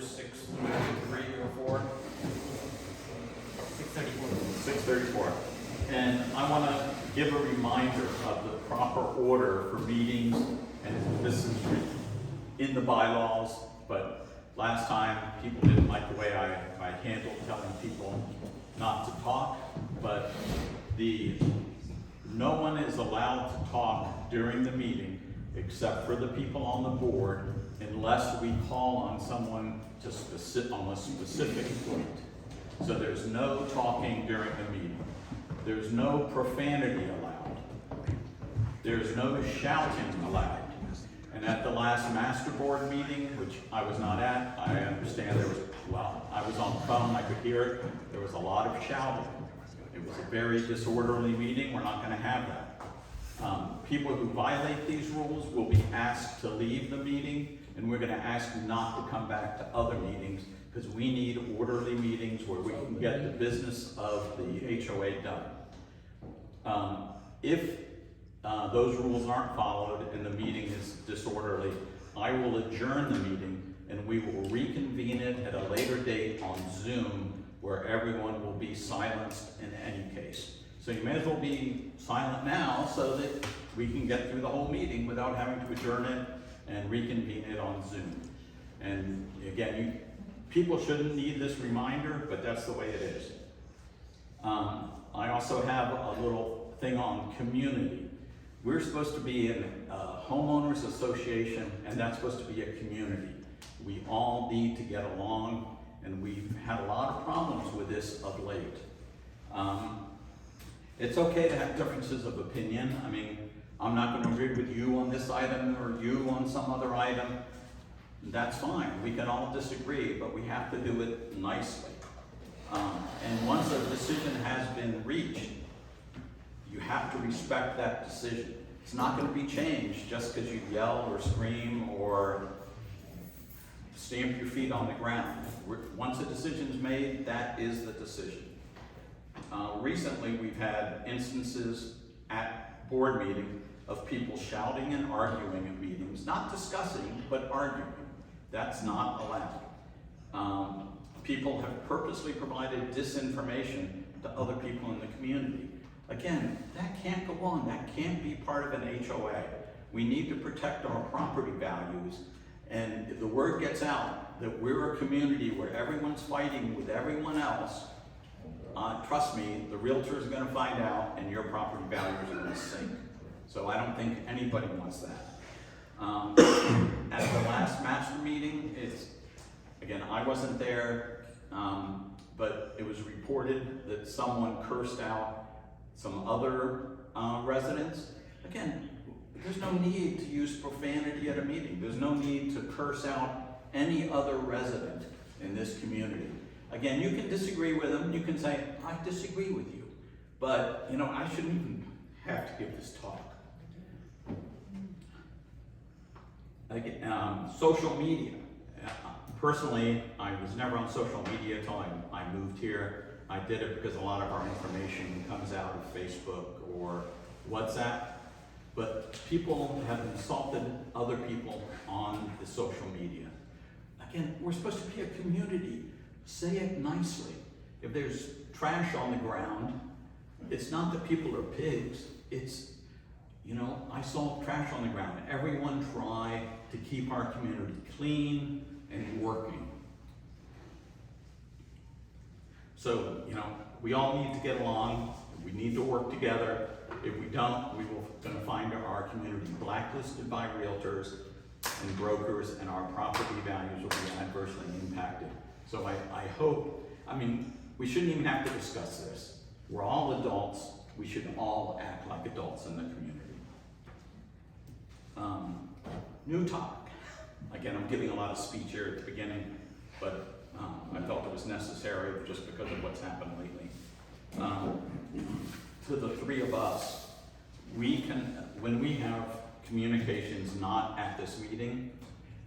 numbers, 633 or 4? 634. And I want to give a reminder of the proper order for meetings, and this is in the bylaws, but last time people didn't like the way I handled telling people not to talk, but no one is allowed to talk during the meeting except for the people on the board unless we call on someone on a specific point. So there's no talking during the meeting. There's no profanity allowed. There's no shouting allowed. And at the last master board meeting, which I was not at, I understand I was on the phone, I could hear it. There was a lot of shouting. It was a very disorderly meeting. We're not going to have that. People who violate these rules will be asked to leave the meeting, and we're going to ask you not to come back to other meetings, because we need orderly meetings where we can get the business of the HOA done. If those rules aren't followed and the meeting is disorderly, I will adjourn the meeting and we will reconvene it at a later date on Zoom where everyone will be silenced in any case. So you may as well be silent now so that we can get through the whole meeting without having to adjourn it and reconvene it on Zoom. And again, people shouldn't need this reminder, but that's the way it is. I also have a little thing on community. We're supposed to be in a homeowners association, and that's supposed to be a community. We all need to get along, and we've had a lot of problems with this of late. It's okay to have differences of opinion. I mean, I'm not going to agree with you on this item or you on some other item. That's fine. We can all disagree, but we have to do it nicely. And once a decision has been reached, you have to respect that decision. It's not going to be changed just because you yell or scream or stamp your feet on the ground. Once a decision is made, that is the decision. Recently, we've had instances at board meeting of people shouting and arguing at meetings, not discussing, but arguing. That's not allowed. People have purposely provided disinformation to other people in the community. Again, that can't go on. That can't be part of an HOA. We need to protect our property values. And if the word gets out that we're a community where everyone's fighting with everyone else, trust me, the realtors are going to find out and your property values are going to sink. So I don't think anybody wants that. At the last master meeting, again, I wasn't there, but it was reported that someone cursed out some other residents. Again, there's no need to use profanity at a meeting. There's no need to curse out any other resident in this community. Again, you can disagree with them. You can say, I disagree with you. But, I shouldn't even have to give this talk. Social media. Personally, I was never on social media until I moved here. I did it because a lot of our information comes out of Facebook or WhatsApp. But people have insulted other people on the social media. Again, we're supposed to be a community. Say it nicely. If there's trash on the ground, it's not that people are pigs. It's, I saw trash on the ground. Everyone try to keep our community clean and working. So, we all need to get along. We need to work together. If we don't, we will going to find our community blacklisted by realtors and brokers, and our property values will be adversely impacted. So I hope, we shouldn't even have to discuss this. We're all adults. We should all act like adults in the community. New topic. Again, I'm giving a lot of speech here at the beginning, but I felt it was necessary just because of what's happened lately. To the three of us, when we have communications not at this meeting,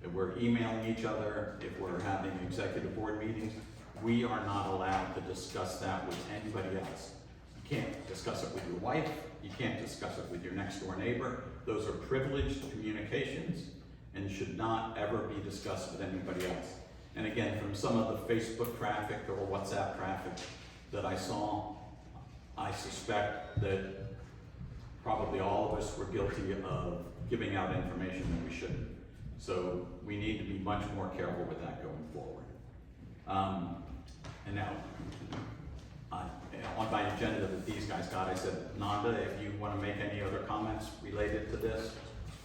if we're emailing each other, if we're having executive board meetings, we are not allowed to discuss that with anybody else. You can't discuss it with your wife, you can't discuss it with your next door neighbor. Those are privileged communications and should not ever be discussed with anybody else. And again, from some of the Facebook traffic or WhatsApp traffic that I saw, I suspect that probably all of us were guilty of giving out information that we shouldn't. So we need to be much more careful with that going forward. And now, on my agenda that these guys got, I said, Nanda, if you want to make any other comments related to this,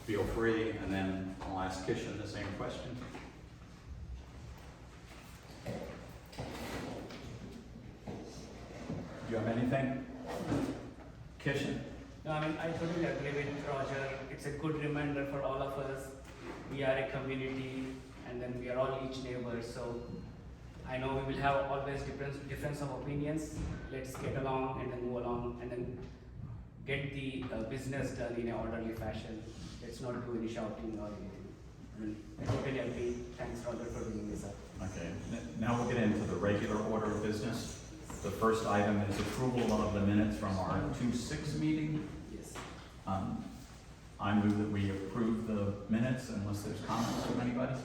feel free, and then I'll ask Kishan the same question. Do you have anything? Kishan? No, I mean, I totally agree with Roger. It's a good reminder for all of us. We are a community, and then we are all each neighbors. So I know we will have always difference of opinions. Let's get along and then move along and then get the business done in an orderly fashion. Let's not do any shouting or anything. I mean, I totally agree. Thanks, Roger, for bringing this up. Okay, now we'll get into the regular order of business. The first item is approval of the minutes from our 2/6 meeting. Yes. I move that we approve the minutes unless there's comments from anybody.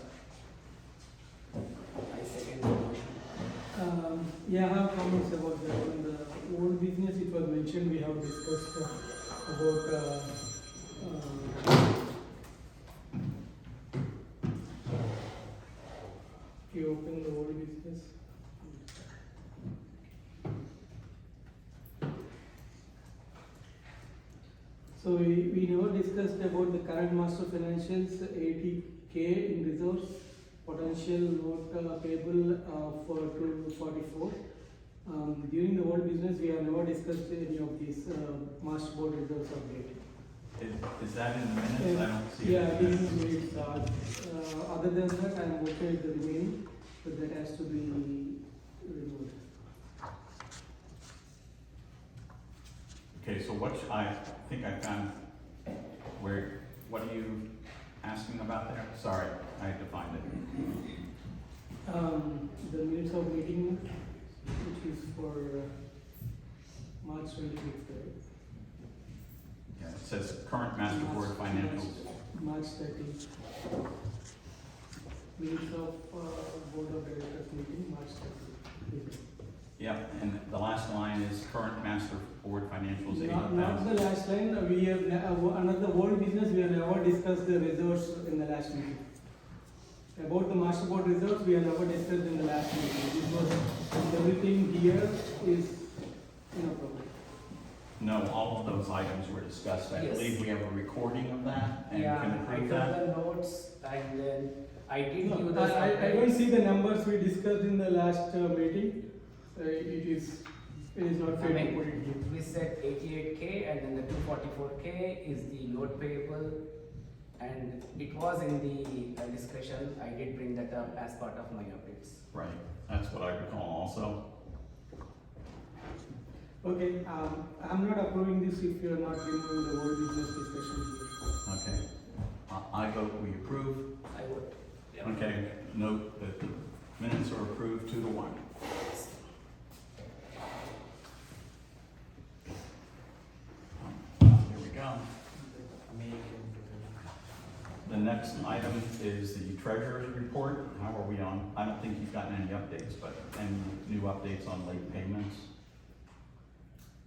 I second the motion. Yeah, I have comments about that. On the old business, it was mentioned, we have discussed about you open the old business. So we never discussed about the current master financials, 80K in reserves, potential note payable for 244. During the old business, we have never discussed any of these master board reserves update. Is that in the minutes? I don't see it. Yeah, this is minutes. Other than that, I am okay with the remaining, but that has to be removed. Okay, so I think I found what are you asking about there? Sorry, I had to find it. The minutes of meeting, which is for March 26th, right? Yeah, it says current master board financials. March 13th. Minutes of Board of Directors meeting, March 13th. Yep, and the last line is current master board financials, Not the last line, we have, another old business, we have never discussed the reserves in the last meeting. About the master board reserves, we have never discussed in the last meeting. This was, everything here is inappropriate. No, all of those items were discussed. I Yes. believe we have a recording of that and Yeah, can I approve took that. the notes and then I did No, give the I don't see the numbers we discussed in the last meeting. It is not fair to put it here. We said 88K and then the 244K is the note payable. And it was in the discussion, I did bring that up as part of my updates. Right, that's what I recall also. Okay, I'm not approving this if you are not removing the whole business discussion here. Okay. I vote we approve. I would. Okay, note that the minutes are approved 2-1. Here we go. The next item is the treasurer's report. How are we on? I don't think you've gotten any updates, but any new updates on late payments?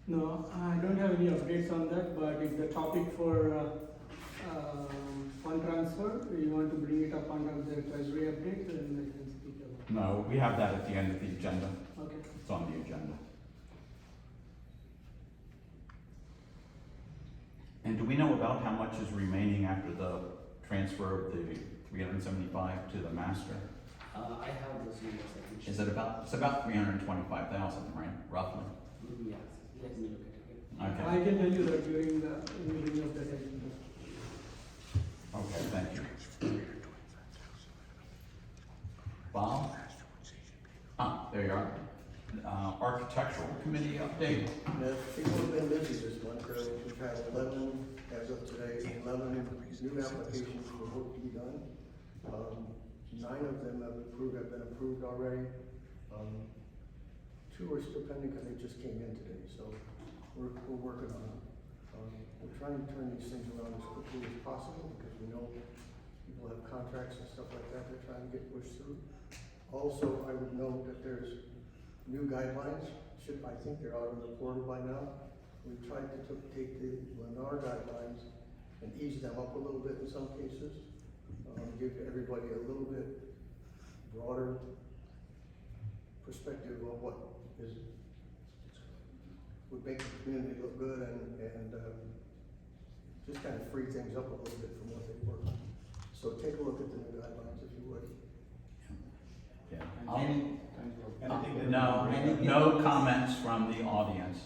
No, I don't have any updates on that, but if the topic for fund transfer, you want to bring it up under the treasury update, then I can speak about it. No, we have that at the end of the agenda. Okay. It's on the agenda. And do we know about how much is remaining after the transfer of the 375 to the master? I have those numbers, I think. Is it about, it's about 325,000, right, roughly? Yes, let me look at it again. I can tell you that during the meeting of the agenda. Okay, thank you. Bob? There you are. Architectural committee update. Yes, people have been busy this month, we've had 11, as of today, 11 new applications for work to be done. 9 of them have been approved already. 2 are still pending because they just came in today, so we're working on them. We're trying to turn these things around as quickly as possible because we know people have contracts and stuff like that they're trying to get pushed through. Also, I would note that there's new guidelines, I think they're out on the portal by now. We tried to take the Lennar guidelines and ease them up a little bit in some cases, give everybody a little bit broader perspective of what would make the community look good and just kind of free things up a little bit from what they were. So take a look at the new guidelines if you would. Yeah. No comments from the audience.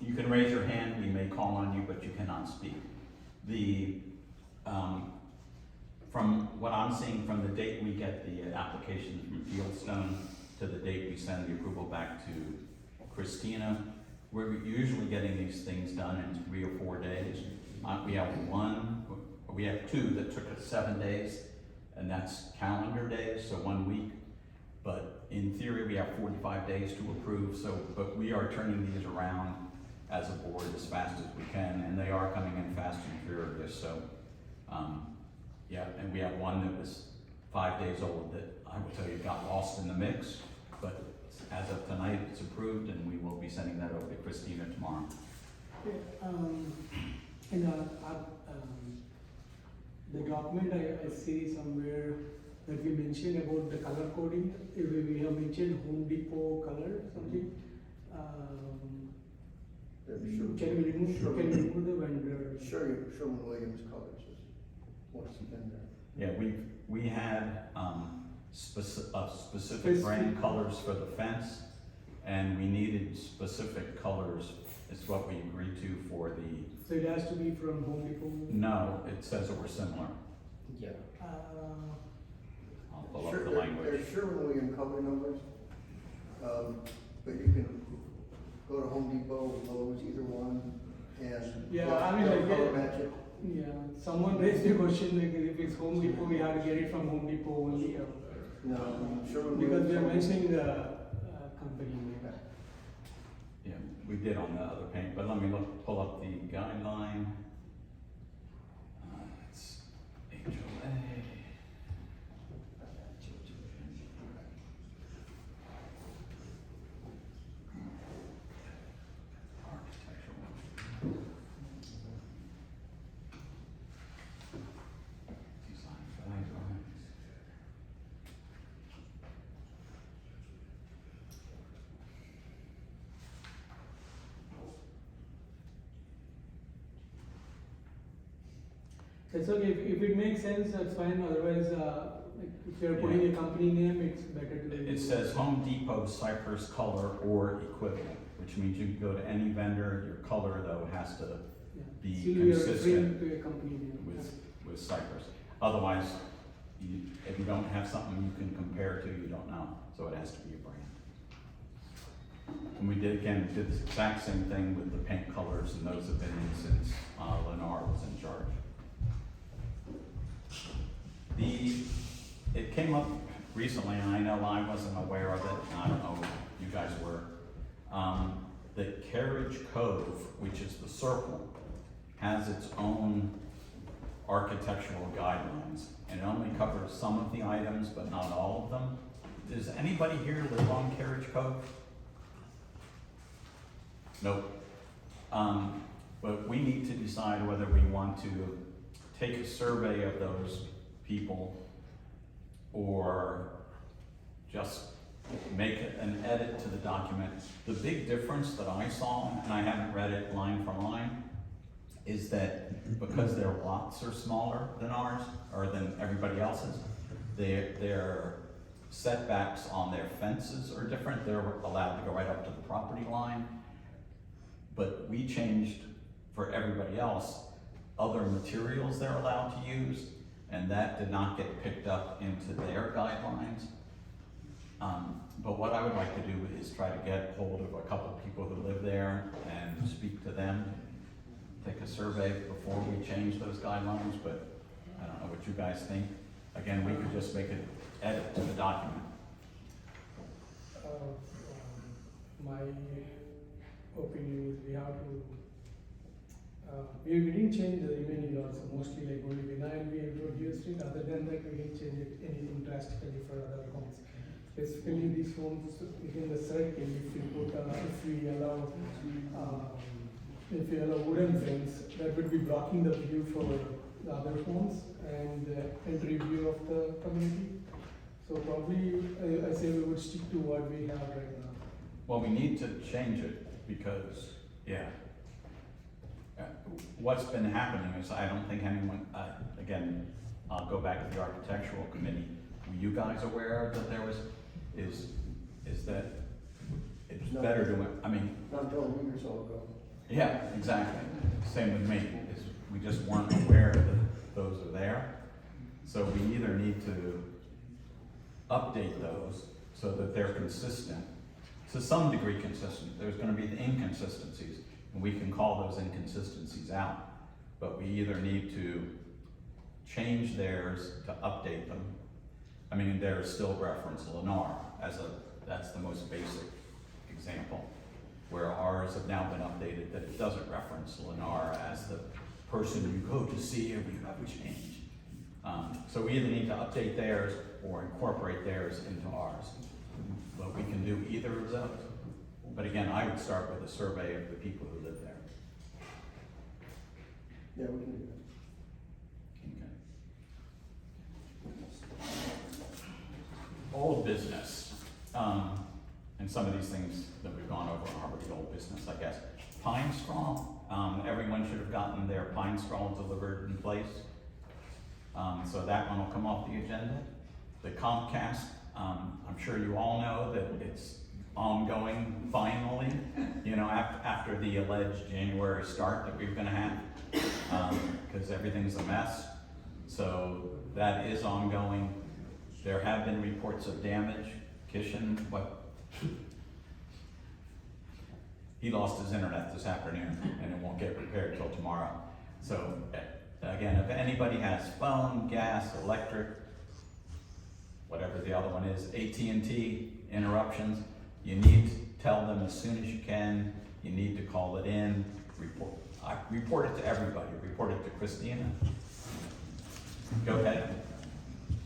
You can raise your hand, we may call on you, but you cannot speak. From what I'm seeing, from the date we get the applications from Fieldstone to the date we send the approval back to Christina, we're usually getting these things done in 3 or 4 days. We have two that took us 7 days, and that's calendar days, so 1 week. But in theory, we have 45 days to approve, but we are turning these around as a board as fast as we can, and they are coming in fast and furious, so, yeah, and we have one that was 5 days old that I will tell you got lost in the mix, but as of tonight, it's approved, and we will be sending that over to Christina tomorrow. The document I see somewhere that we mentioned about the color coding, we have mentioned Home Depot color something. Can we remove the vendor? Sherwin-Williams colors is what's in there. Yeah, we had specific brand colors for the fence, and we needed specific colors, is what we agreed to for the. So it has to be from Home Depot? No, it says that we're similar. Yeah. I'll pull up the language. There's Sherwin-Williams color numbers, but you can go to Home Depot, Lowe's, either one, and color match it. Yeah, someone raised a question like if it's Home Depot, we have to get it from Home Depot only. No, Sherwin-Williams. Because they're mentioning the company name. Yeah, we did on the other paint, but let me pull up the guideline. It's HOA. Architectural. Design guidelines. That's okay, if it makes sense, that's fine, otherwise, like, if you're putting a company name, it's better to. It says Home Depot Cypress color or equivalent, which means you can go to any vendor. Your color though has to be Still you're consistent referring to a company name. with Cypress. Otherwise, if you don't have something you can compare to, you don't know. So it has to be a brand. And we did the exact same thing with the paint colors, and those have been in since Lennar was in charge. It came up recently, and I know I wasn't aware of it, and I don't know if you guys were. The Carriage Cove, which is the circle, has its own architectural guidelines, and it only covers some of the items, but not all of them. Does anybody here live on Carriage Cove? Nope. But we need to decide whether we want to take a survey of those people or just make an edit to the document. The big difference that I saw, and I haven't read it line for line, is that because their lots are smaller than ours, or than everybody else's, their setbacks on their fences are different. They're allowed to go right up to the property line. But we changed for everybody else other materials they're allowed to use, and that did not get picked up into their guidelines. But what I would like to do is try to get hold of a couple of people who live there and speak to them, take a survey before we change those guidelines, but I don't know what you guys think. Again, we could just make an edit to the document. My opinion is we have to, we didn't change the remaining laws, mostly like only vinyl we introduced it, other than that we didn't change it anything drastically for other components. specifically these homes within the circle, if we allow wooden fence, that would be blocking the view for the other homes and entry view of the community. So probably, I say we would stick to what we have right now. Well, we need to change it because, what's been happening is I don't think anyone, again, I'll go back to the architectural committee. Were you guys aware that there was, is that it's No. better to, I mean, Not until a week or so ago. yeah, exactly. Same with me, is we just weren't aware that those are there. So we either need to update those so that they're consistent, to some degree consistent. There's gonna be the inconsistencies, and we can call those inconsistencies out. But we either need to change theirs to update them. I mean, there's still reference Lennar that's the most basic example, where ours have now been updated that it doesn't reference Lennar as the person you go to see if you have a change. So we either need to update theirs or incorporate theirs into ours. But we can do either of those. But again, I would start with a survey of the people who live there. Yeah, we can do that. Old business, and some of these things that we've gone over are already old business, I guess. Pine straw, everyone should have gotten their pine straw delivered in place. So that one will come off the agenda. The Comcast, I'm sure you all know that it's ongoing finally, after the alleged January start that we're gonna have, because everything's a mess. So that is ongoing. There have been reports of damage. Kishan, he lost his internet this afternoon and it won't get repaired till tomorrow. So again, if anybody has phone, gas, electric, whatever the other one is, AT&T interruptions, you need to tell them as soon as you can. You need to call it in, report it to everybody. Report it to Christina. Go ahead.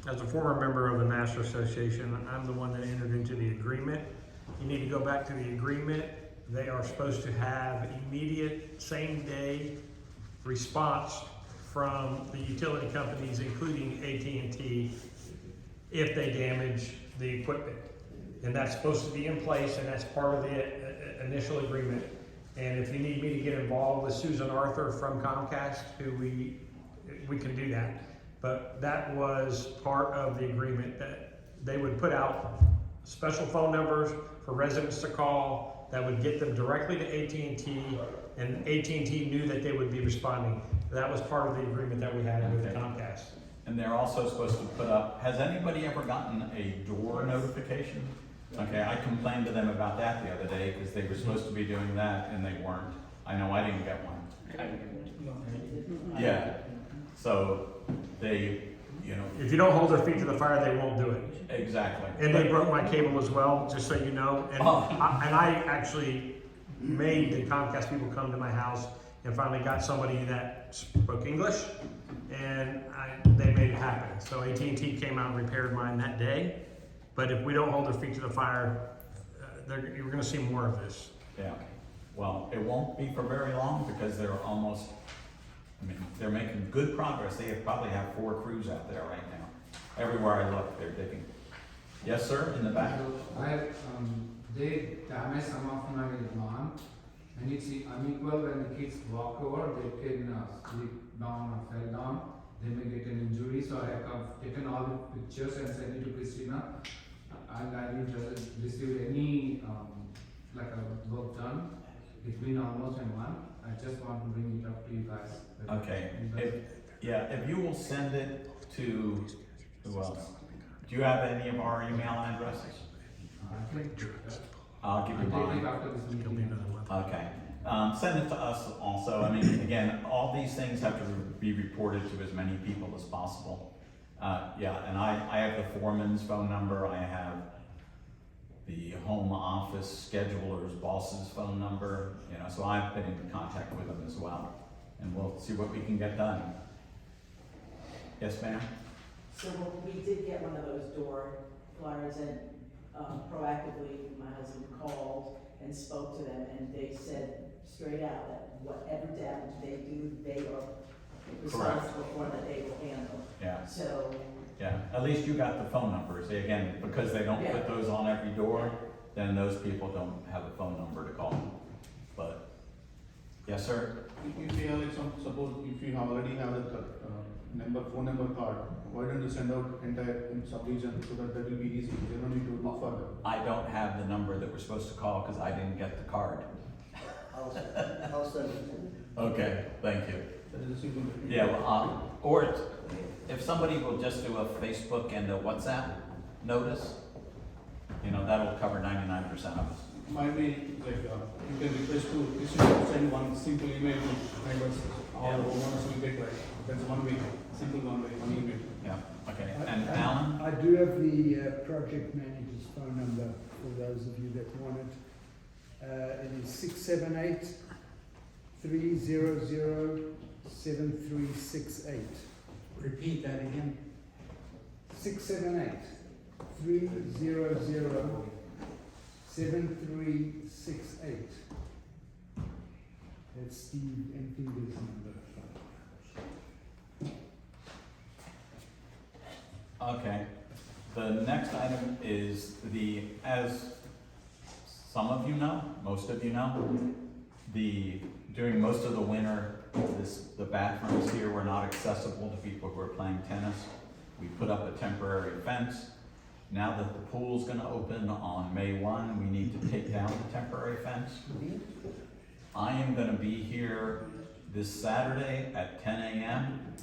As a former member of the National Association, I'm the one that entered into the agreement. You need to go back to the agreement. They are supposed to have immediate, same-day response from the utility companies, including AT&T, if they damage the equipment. And that's supposed to be in place, and that's part of the initial agreement. And if you need me to get involved with Susan Arthur from Comcast, who we can do that. But that was part of the agreement, that they would put out special phone numbers for residents to call that would get them directly to AT&T, and AT&T knew that they would be responding. That was part of the agreement that we had with Comcast. And they're also supposed to put up, has anybody ever gotten a door notification? Okay, I complained to them about that the other day because they were supposed to be doing that and they weren't. I know I didn't get one. Yeah, so they, If you don't hold their feet to the fire, they won't do it. exactly. And they broke my cable as well, just so you know. And I actually made the Comcast people come to my house and finally got somebody that spoke English, and they made it happen. So AT&T came out and repaired mine that day. But if we don't hold their feet to the fire, you're going to see more of this. Yeah, well, it won't be for very long because they're they're making good progress. They probably have 4 crews out there right now. Everywhere I look, they're digging. Yes, sir, in the back. They damage some of my lawn, and it's unequal when the kids walk over, they can slip down or fell down, they may get an injury. So I have taken all the pictures and sent it to Christina, and I didn't receive any work done. It's been almost a month. I just want to bring it up to you guys. Okay, if you will send it to, who else? Do you have any of our email addresses? I'll give you mine. After this meeting. Okay, send it to us also. Again, all these things have to be reported to as many people as possible. And I have the foreman's phone number, I have the home office scheduler's boss's phone number, so I've been in contact with them as well. And we'll see what we can get done. Yes, ma'am? So we did get one of those door flyers, and proactively, my husband called and spoke to them, and they said straight out that whatever damage they do, they are responsible for, that they will handle. Yeah, So, yeah, at least you got the phone numbers. Again, because they don't put those on every door, then those people don't have a phone number to call. But, yes, sir? If you have like suppose if you already have the phone number card, why don't you send out entire sub-region so that will be easy, you don't need to look for them. I don't have the number that we're supposed to call because I didn't get the card. I'll send it to you. Okay, thank you. That is a simple. Yeah, well, or if somebody will just do a Facebook and a WhatsApp notice, you know, that'll cover 99% of us. Might be like, you can request to send one simple email to members, all the owners will get right. That's one way, simple one way, one email. Yeah, okay. And Alan? I do have the project manager's phone number for those of you that want it. It is 678-300-7368. Repeat that again. 678-300-7368. That's Steve Enfield's number. Okay. The next item is as some of you know, most of you know, during most of the winter, the bathrooms here were not accessible to people who are playing tennis. We put up a temporary fence. Now that the pool's gonna open on May 1, we need to take down the temporary fence. I am gonna be here this Saturday at 10 a.m.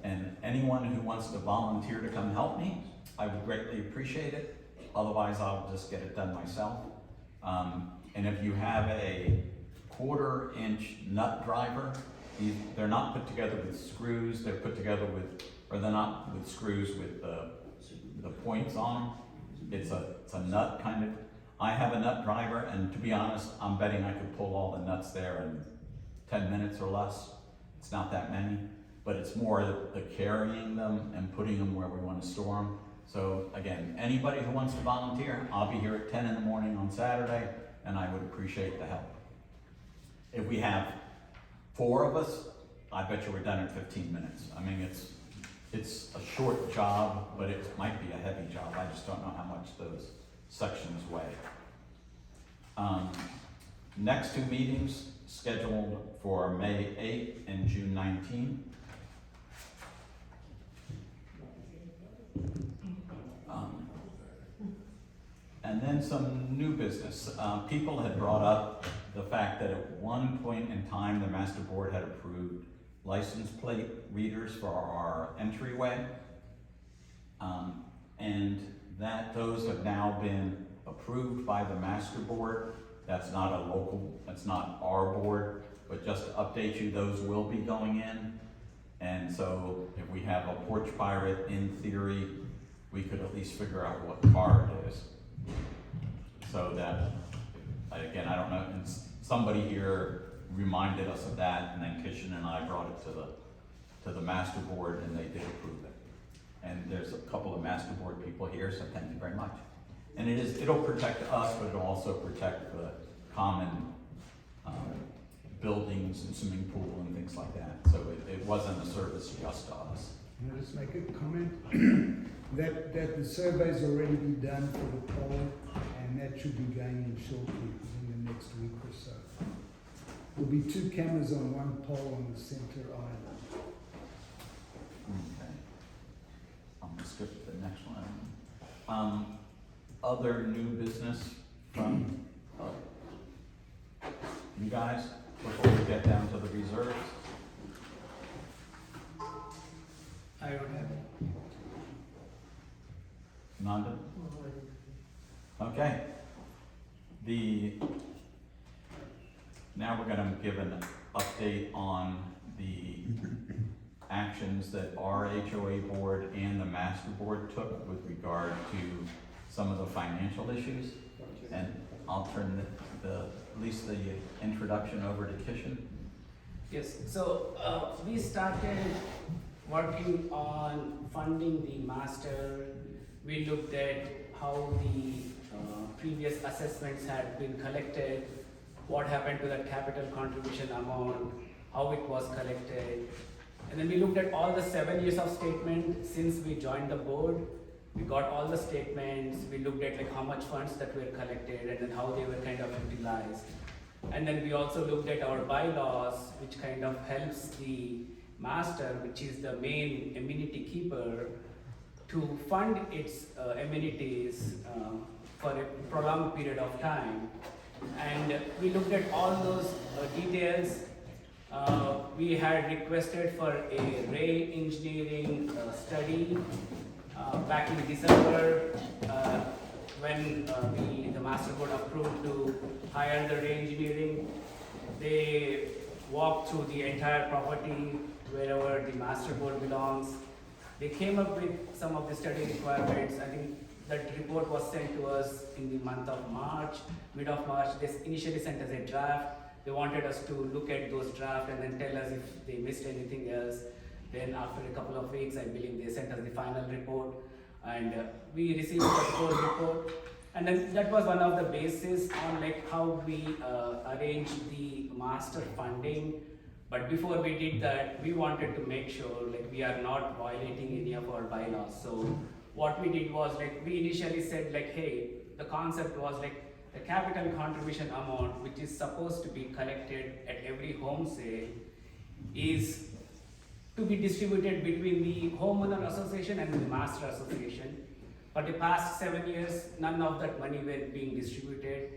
and anyone who wants to volunteer to come help me, I would greatly appreciate it. Otherwise, I'll just get it done myself. And if you have a 1/4-inch nut driver, they're not put together with screws, they're put together with, or they're not with screws with the points on them. It's a nut kind of. I have a nut driver, and to be honest, I'm betting I could pull all the nuts there in 10 minutes or less. It's not that many, but it's more the carrying them and putting them where we want to store them. So again, anybody who wants to volunteer, I'll be here at 10 in the morning on Saturday, and I would appreciate the help. If we have 4 of us, I bet you we're done in 15 minutes. I mean, it's a short job, but it might be a heavy job. I just don't know how much those sections weigh. Next 2 meetings scheduled for May 8th and June 19th. And then some new business. People had brought up the fact that at one point in time, the master board had approved license plate readers for our entryway. And that those have now been approved by the master board. That's not that's not our board, but just to update you, those will be going in. And so if we have a porch pirate, in theory, we could at least figure out what car it is. So that, again, I don't know, and somebody here reminded us of that, and then Kishan and I brought it to the master board, and they did approve it. And there's a couple of master board people here, so thank you very much. And it'll protect us, but it'll also protect the common buildings and swimming pool and things like that. So it wasn't a service just to us. Can I just make a comment? that the survey's already been done for the poll, and that should be going in shortly, in the next week or so. There'll be 2 cameras on one pole on the center island. Okay. I'm gonna skip to the next one. Other new business from you guys before we get down to the reserves? I don't have it. Nanda? Okay. Now we're gonna give an update on the actions that our HOA board and the master board took with regard to some of the financial issues. And I'll turn at least the introduction over to Kishan. Yes, so we started working on funding the master. We looked at how the previous assessments had been collected, what happened to that capital contribution amount, how it was collected. And then we looked at all the 7 years of statement since we joined the board. We got all the statements, we looked at like how much funds that were collected and then how they were kind of utilized. And then we also looked at our bylaws, which kind of helps the master, which is the main amenity keeper, to fund its amenities for a prolonged period of time. And we looked at all those details. We had requested for a Ray engineering study back in December when the master board approved to hire the Ray engineering. They walked through the entire property wherever the master board belongs. They came up with some of the study requirements. I think that report was sent to us in the month of March, mid of March. They initially sent us a draft. They wanted us to look at those drafts and then tell us if they missed anything else. Then after a couple of weeks, I believe they sent us the final report, and we received the full report. And then that was one of the bases on like how we arranged the master funding. But before we did that, we wanted to make sure like we are not violating any of our bylaws. So what we did was like we initially said like, hey, the concept was like the capital contribution amount, which is supposed to be collected at every home sale, is to be distributed between the homeowner association and the master association. For the past 7 years, none of that money were being distributed.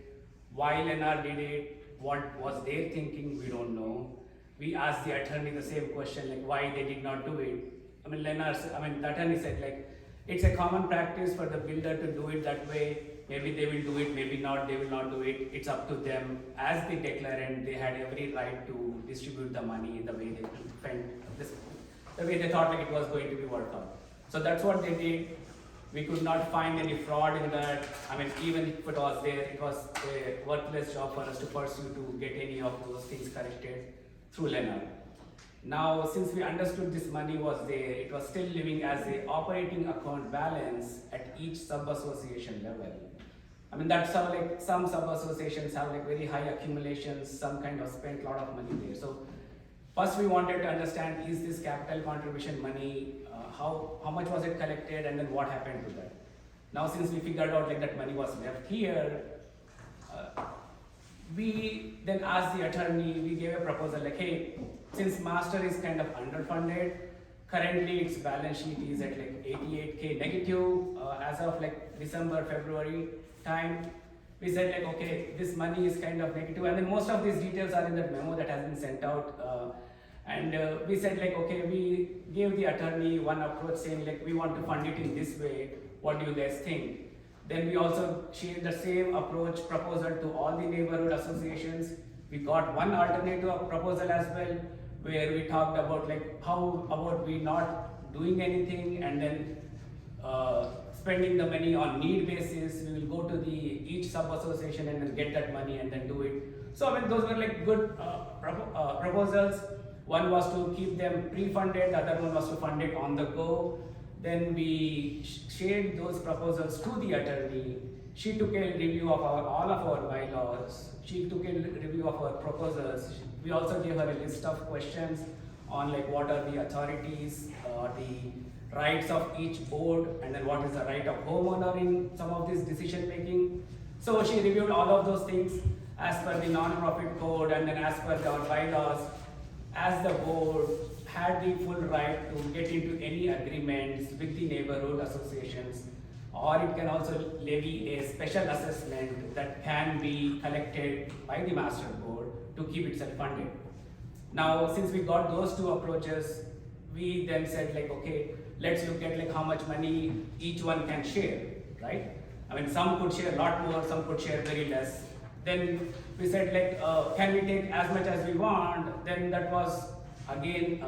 Why NR did it, what was their thinking, we don't know. We asked the attorney the same question, like why they did not do it. The attorney said like, it's a common practice for the builder to do it that way. Maybe they will do it, maybe not, they will not do it. It's up to them. As the declarant, they had every right to distribute the money the way they spent this, the way they thought like it was going to be worked out. So that's what they did. We could not find any fraud in that. Even if it was there, it was a worthless job for us to pursue to get any of those things corrected through Leonard. Now, since we understood this money was there, it was still living as a operating account balance at each sub-association level. That's how like some sub-associations have like very high accumulations, some kind of spent a lot of money there. So first we wanted to understand, is this capital contribution money, how much was it collected, and then what happened to that. Now since we figured out like that money was left here, we then asked the attorney, we gave a proposal like, hey, since master is kind of underfunded, currently its balance sheet is at like 88K negative as of like December, February time. We said like, okay, this money is kind of negative, and then most of these details are in that memo that has been sent out. We said like, okay, we gave the attorney one approach saying like, we want to fund it in this way. What do you guys think? Then we also shared the same approach proposal to all the neighborhood associations. We got one alternative proposal as well, where we talked about like, how about we not doing anything and then spending the money on need basis. We will go to each sub-association and then get that money and then do it. So those were like good proposals. One was to keep them pre-funded, the other one was to fund it on the go. Then we shared those proposals to the attorney. She took a review of all of our bylaws. She took a review of our proposals. We also gave her a list of questions on like what are the authorities, the rights of each board, and then what is the right of homeowner in some of this decision making. So she reviewed all of those things as per the non-profit code and then as per our bylaws. As the board had the full right to get into any agreements with the neighborhood associations, or it can also levy a special assessment that can be collected by the master board to keep itself funded. Now, since we got those two approaches, we then said like, okay, let's look at like how much money each one can share, right? Some could share a lot more, some could share very less. Then we said like, can we take as much as we want? Then that was, again,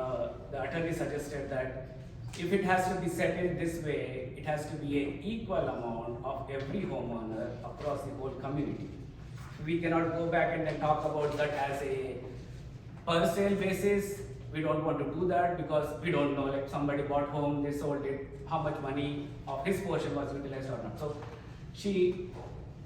the attorney suggested that if it has to be settled this way, it has to be an equal amount of every homeowner across the whole community. We cannot go back and then talk about that as a per sale basis. We don't want to do that because we don't know, like somebody bought home, they sold it, how much money of his portion was utilized or not. So she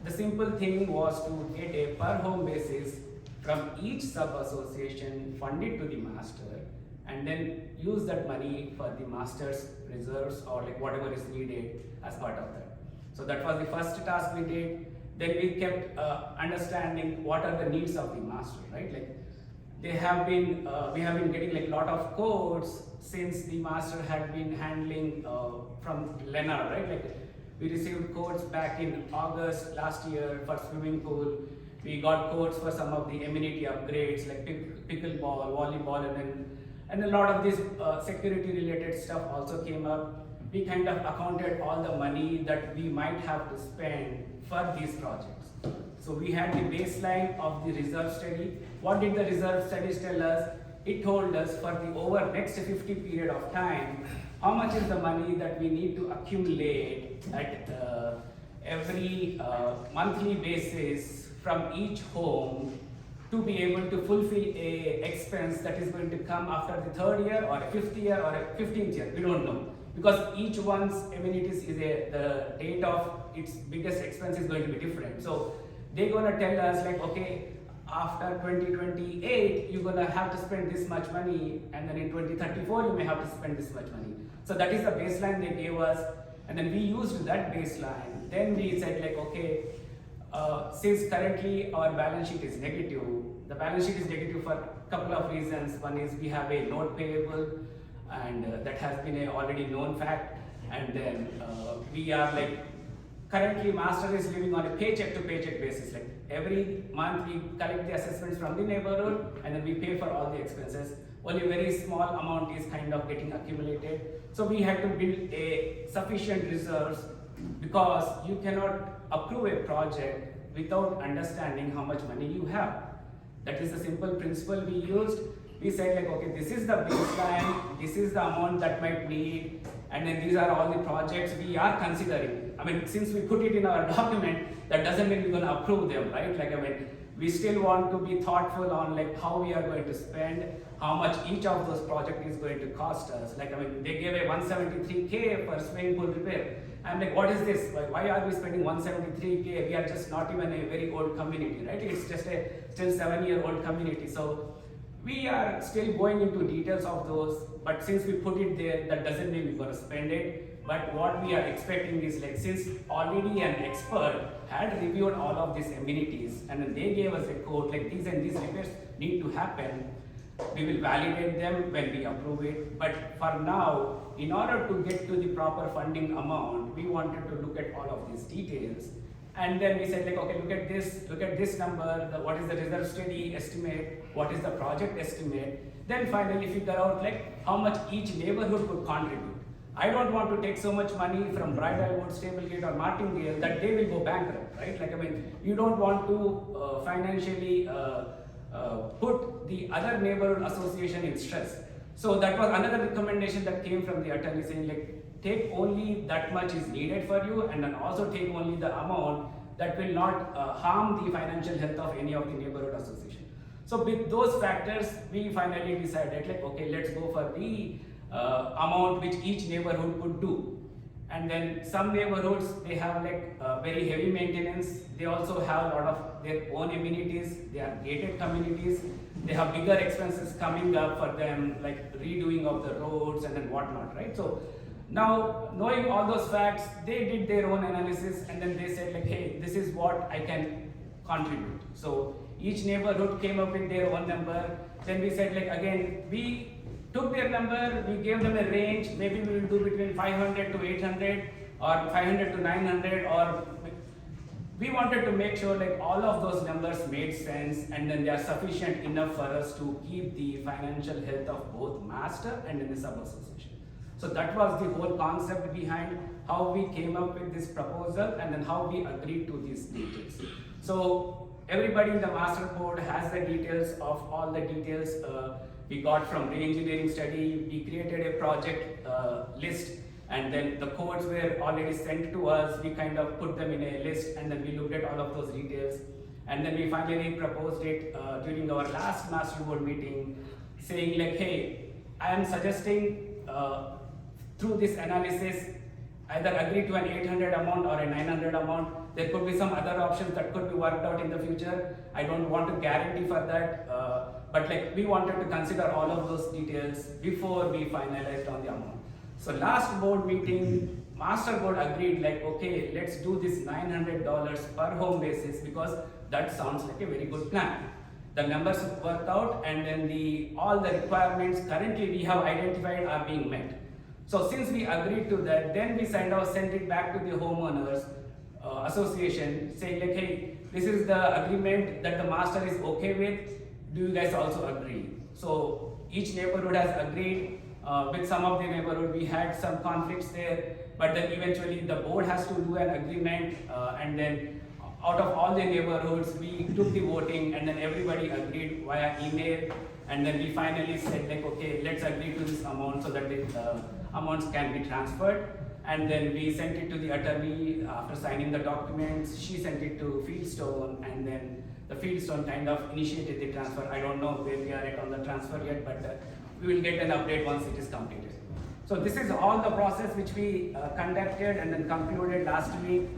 the simple thing was to get a per home basis from each sub-association, fund it to the master, and then use that money for the master's reserves or like whatever is needed as part of that. So that was the first task we did. Then we kept understanding what are the needs of the master, right? Like we have been getting like lot of codes since the master had been handling from Leonard, right? Like we received codes back in August last year for swimming pool. We got codes for some of the amenity upgrades like pickleball, volleyball, and a lot of this security related stuff also came up. We kind of accounted all the money that we might have to spend for these projects. So we had the baseline of the reserve study. What did the reserve studies tell us? It told us for the over next 50 period of time, how much is the money that we need to accumulate at every monthly basis from each home to be able to fulfill a expense that is going to come after the 3rd year or a 5th year or a 15th year. We don't know. Because each one's amenities is the date of its biggest expense is going to be different. So they're gonna tell us like, okay, after 2028, you're gonna have to spend this much money, and then in 2034, you may have to spend this much money. So that is the baseline they gave us, and then we used that baseline. Then we said like, okay, since currently our balance sheet is negative, the balance sheet is negative for a couple of reasons. One is we have a note payable, and that has been a already known fact. And then we are like, currently master is living on a paycheck to paycheck basis. Like every month we collect the assessments from the neighborhood and then we pay for all the expenses. Only a very small amount is kind of getting accumulated. So we had to build a sufficient reserves because you cannot approve a project without understanding how much money you have. That is the simple principle we used. We said like, okay, this is the baseline, this is the amount that might need, and then these are all the projects we are considering. I mean, since we put it in our document, that doesn't mean we're going to approve them, right? Like, I mean, we still want to be thoughtful on like how we are going to spend, how much each of those projects is going to cost us. Like, I mean, they gave a 173K for swimming pool repair. I'm like, what is this? Why are we spending 173K? We are just not even a very old community, right? It's just a still 7-year-old community. So we are still going into details of those, but since we put it there, that doesn't mean we're going to spend it. But what we are expecting is like, since already an expert had reviewed all of these amenities and then they gave us a code like these and these repairs need to happen, we will validate them when we approve it. But for now, in order to get to the proper funding amount, we wanted to look at all of these details. And then we said like, okay, look at this number, what is the reserve study estimate, what is the project estimate, then finally figure out like how much each neighborhood could contribute. I don't want to take so much money from Bridalwood, Stablegate or Martingale that they will go bankrupt, right? Like, I mean, you don't want to financially put the other neighborhood association in stress. So that was another recommendation that came from the attorney saying like, take only that much is needed for you and then also take only the amount that will not harm the financial health of any of the neighborhood association. So with those factors, we finally decided like, okay, let's go for the amount which each neighborhood could do. And then some neighborhoods, they have like very heavy maintenance. They also have a lot of their own amenities. They are gated communities. They have bigger expenses coming up for them, like redoing of the roads and then whatnot, right? So now, knowing all those facts, they did their own analysis and then they said like, hey, this is what I can contribute. So each neighborhood came up with their own number. Then we said like, again, we took their number, we gave them a range, maybe we will do between 500 to 800 or 500 to 900, or we wanted to make sure like all of those numbers made sense and then they are sufficient enough for us to keep the financial health of both master and then the sub-association. So that was the whole concept behind how we came up with this proposal and then how we agreed to these details. So everybody in the master code has the details of all the details we got from re-engineering study. We created a project list and then the codes were already sent to us. We kind of put them in a list and then we looked at all of those details. And then we finally proposed it during our last master board meeting, saying like, hey, I am suggesting through this analysis, either agree to an 800 amount or a 900 amount. There could be some other options that could be worked out in the future. I don't want to guarantee for that, but like we wanted to consider all of those details before we finalized on the amount. So last board meeting, master board agreed like, okay, let's do this $900 per home basis because that sounds like a very good plan. The numbers worked out, and then all the requirements currently we have identified are being met. So since we agreed to that, then we sent it back to the homeowners association saying like, hey, this is the agreement that the master is okay with. Do you guys also agree? So each neighborhood has agreed. With some of the neighborhood, we had some conflicts there, but then eventually the board has to do an agreement, and then out of all the neighborhoods, we took the voting, and then everybody agreed via email, and then we finally said like, okay, let's agree to this amount so that the amounts can be transferred. And then we sent it to the attorney after signing the documents. She sent it to Fieldstone, and then the Fieldstone kind of initiated the transfer. I don't know where we are at on the transfer yet, but we will get an update once it is completed. So this is all the process which we conducted and then concluded last week.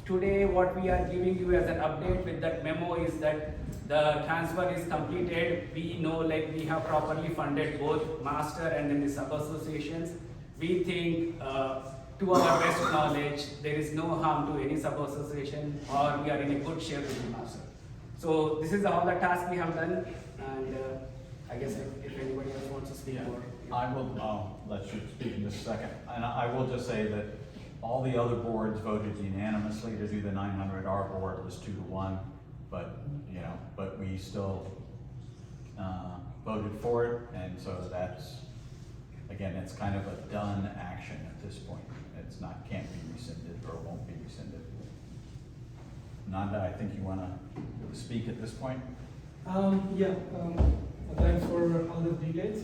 Today what we are giving you as an update with that memo is that the transfer is completed. We know like we have properly funded both master and then the sub-associations. We think to our best knowledge, there is no harm to any sub-association, or we are in a good shape with the master. So this is all the task we have done, and I guess if anybody else wants to speak more. I will let you speak in just a second. And I will just say that all the other boards voted unanimously to do the 900. Our board was 2-1, but we still voted for it, and so that's, again, it's kind of a done action at this point. It's not, can't be rescinded or won't be rescinded. Nanda, I think you want to speak at this point? Thanks for all the details.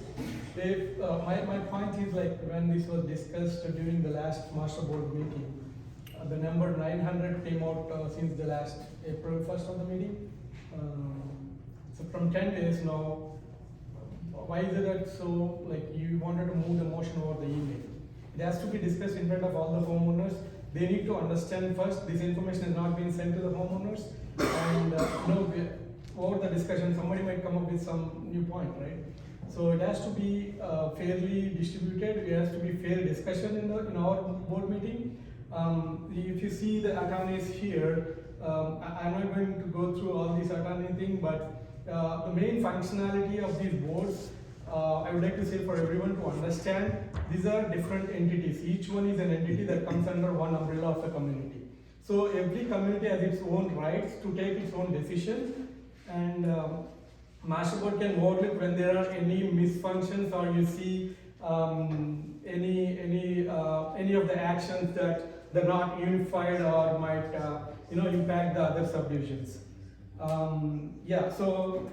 My point is like when this was discussed during the last master board meeting, the number 900 came out since the last April 1st of the meeting. So from 10 days now, why is it that so like you wanted to move the motion over the email? It has to be discussed in front of all the homeowners. They need to understand first this information has not been sent to the homeowners, and over the discussion somebody might come up with some new point, right? So it has to be fairly distributed. It has to be fair discussion in our board meeting. If you see the attorneys here, I'm not going to go through all this attorney thing, but the main functionality of these boards, I would like to say for everyone to understand, these are different entities. Each one is an entity that comes under one umbrella of a community. So every community has its own rights to take its own decisions, and master board can overlook when there are any misfunctions or you see any of the actions that they're not unified or might impact the other subdivisions. So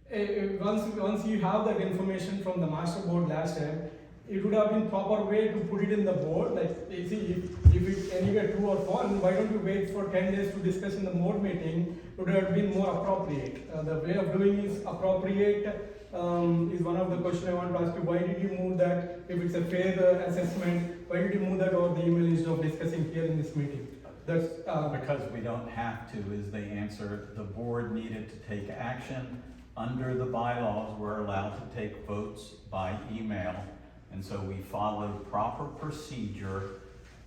once you have that information from the master board last time, it would have been proper way to put it in the board. Like, you see, if it's anywhere 2 or 1, why don't you wait for 10 days to discuss in the board meeting? It would have been more appropriate. The way of doing is appropriate is one of the questions I want to ask you. Why did you move that? If it's a fair assessment, why did you move that over the email instead of discussing here in this meeting? That's because we don't have to is the answer. The board needed to take action. Under the bylaws, we're allowed to take votes by email. And so we followed proper procedure.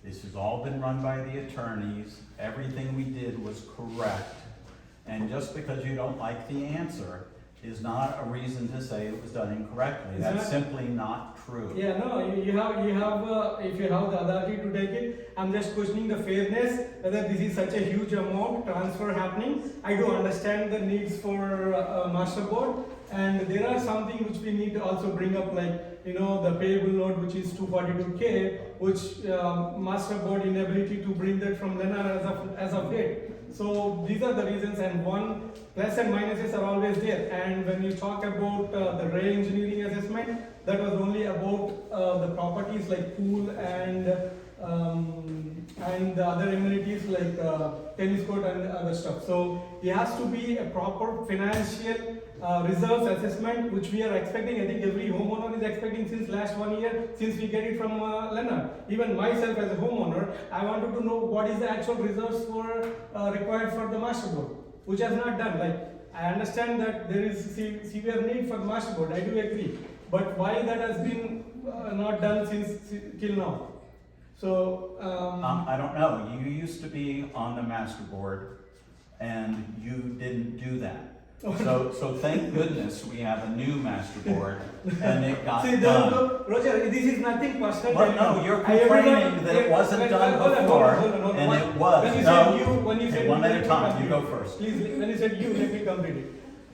This has all been run by the attorneys. Everything we did was correct. And just because you don't like the answer is not a reason to say it was done incorrectly. That's simply not true. Yeah, no, you have if you have the authority to take it. I'm just questioning the fairness, whether this is such a huge amount transfer happening. I do understand the needs for master board, and there are something which we need to also bring up, like the payable note, which is 242K, which master board inability to bring that from Lennar as of date. So these are the reasons, and one plus and minuses are always there. And when you talk about the re-engineering assessment, that was only about the properties like pool and and the other amenities like tennis court and other stuff. So it has to be a proper financial reserves assessment, which we are expecting. I think every homeowner is expecting since last 1 year, since we get it from Leonard. Even myself as a homeowner, I wanted to know what is the actual reserves for required for the master board, which has not done. Like, I understand that there is severe need for the master board, I do agree, but why that has been not done since till now? So I don't know, you used to be on the master board and you didn't do that. So thank goodness we have a new master board and it got see, done. Roger, this is nothing personal. Well, no, you're complaining that it wasn't done before, and it was. When you No. said you, when you Okay, said one you, at a let me time, you complete. go first. Please, when you said you, let me complete it.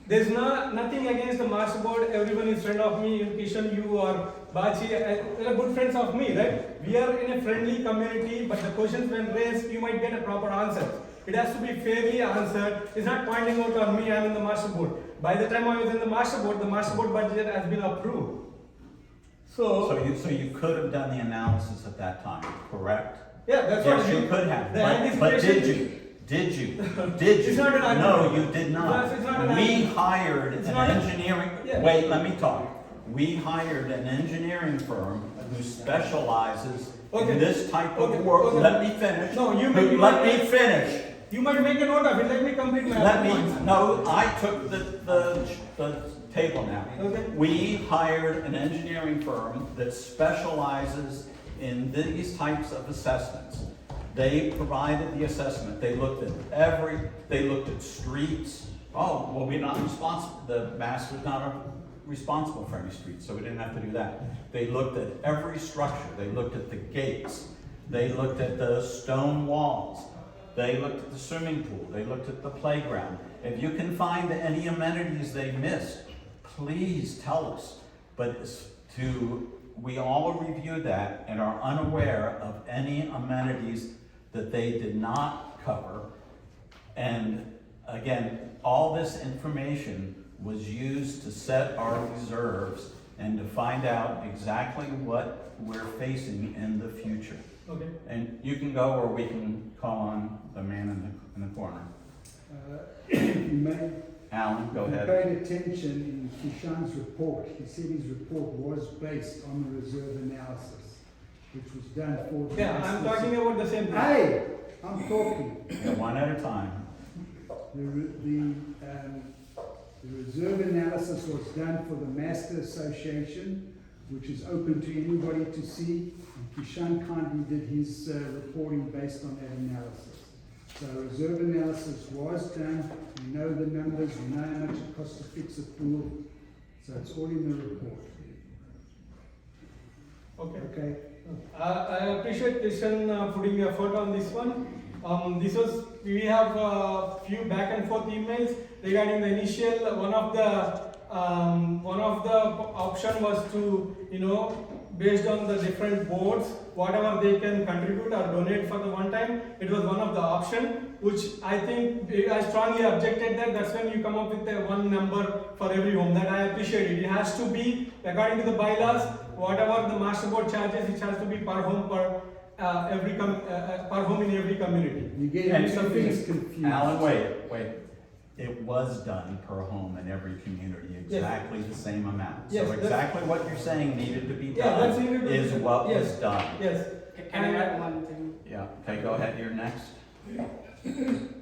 There's nothing against the master board. Everyone is friend of me. Kishan, you or Bachi, they are good friends of me, right? We are in a friendly community, but the questions when raised, you might get a proper answer. It has to be fairly answered. It's not pointing out on me, I'm in the master board. By the time I was in the master board budget has been approved. So you could have done the analysis at that time, correct? Yeah, that's what Yes, you could have, the but did anticipation- you? Did you? Did you? It's not an No, argument. you did not. It's not an We argument. hired It's an not a- engineering, Yeah. wait, let me talk. We hired an engineering firm who specializes Okay. in this type of Okay. work. Okay. Let me finish. No, you Who- may- Let me finish. You might make a note of it. Let me complete my Let me, points. no, I took the table now. Okay. We hired an engineering firm that specializes in these types of assessments. They provided the assessment, they looked at streets. Oh, well, we're not responsible, the master's not responsible for any streets, so we didn't have to do that. They looked at every structure, they looked at the gates, they looked at the stone walls, they looked at the swimming pool, they looked at the playground. If you can find any amenities they missed, please tell us. But we all reviewed that and are unaware of any amenities that they did not cover. And again, all this information was used to set our reserves and to find out exactly what we're facing in the future. Okay. And you can go, or we can call on the man in the corner. If you may, Alan, go if you ahead. paid attention in Kishan's report, he said his report was based on the reserve analysis, which was done for the. Yeah, I'm talking about the same thing. Hey, I'm talking. Yeah, one at a time. The reserve analysis was done for the Master Association, which is open to anybody to see. And Kishan kindly did his reporting based on that analysis. So reserve analysis was done. We know the numbers. We know how much it costs to fix a pool. So it's all in the report. Okay. Okay. I appreciate Kishan putting effort on this one. We have a few back and forth emails regarding the initial, one of the option was to, based on the different boards, whatever they can contribute or donate for the one time, it was one of the option, which I think I strongly objected that. That's when you come up with a one number for every home. That I appreciate it. It has to be, according to the bylaws, whatever the master board charges, it has to be per home per home in every community. You're getting And some things confused. Alan, wait. It was done per home in every community, exactly the same amount. Yes, So that's- exactly what you're saying needed to be Yeah, that's done needed to be is done. what was Yes. done. Yes. Can I add one thing? Yeah, okay, go ahead, you're next.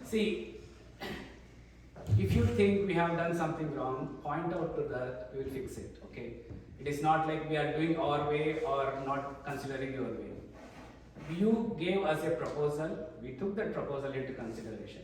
See, if you think we have done something wrong, point out to that, we will fix it, okay? It is not like we are doing our way or not considering your way. You gave us a proposal, we took that proposal into consideration.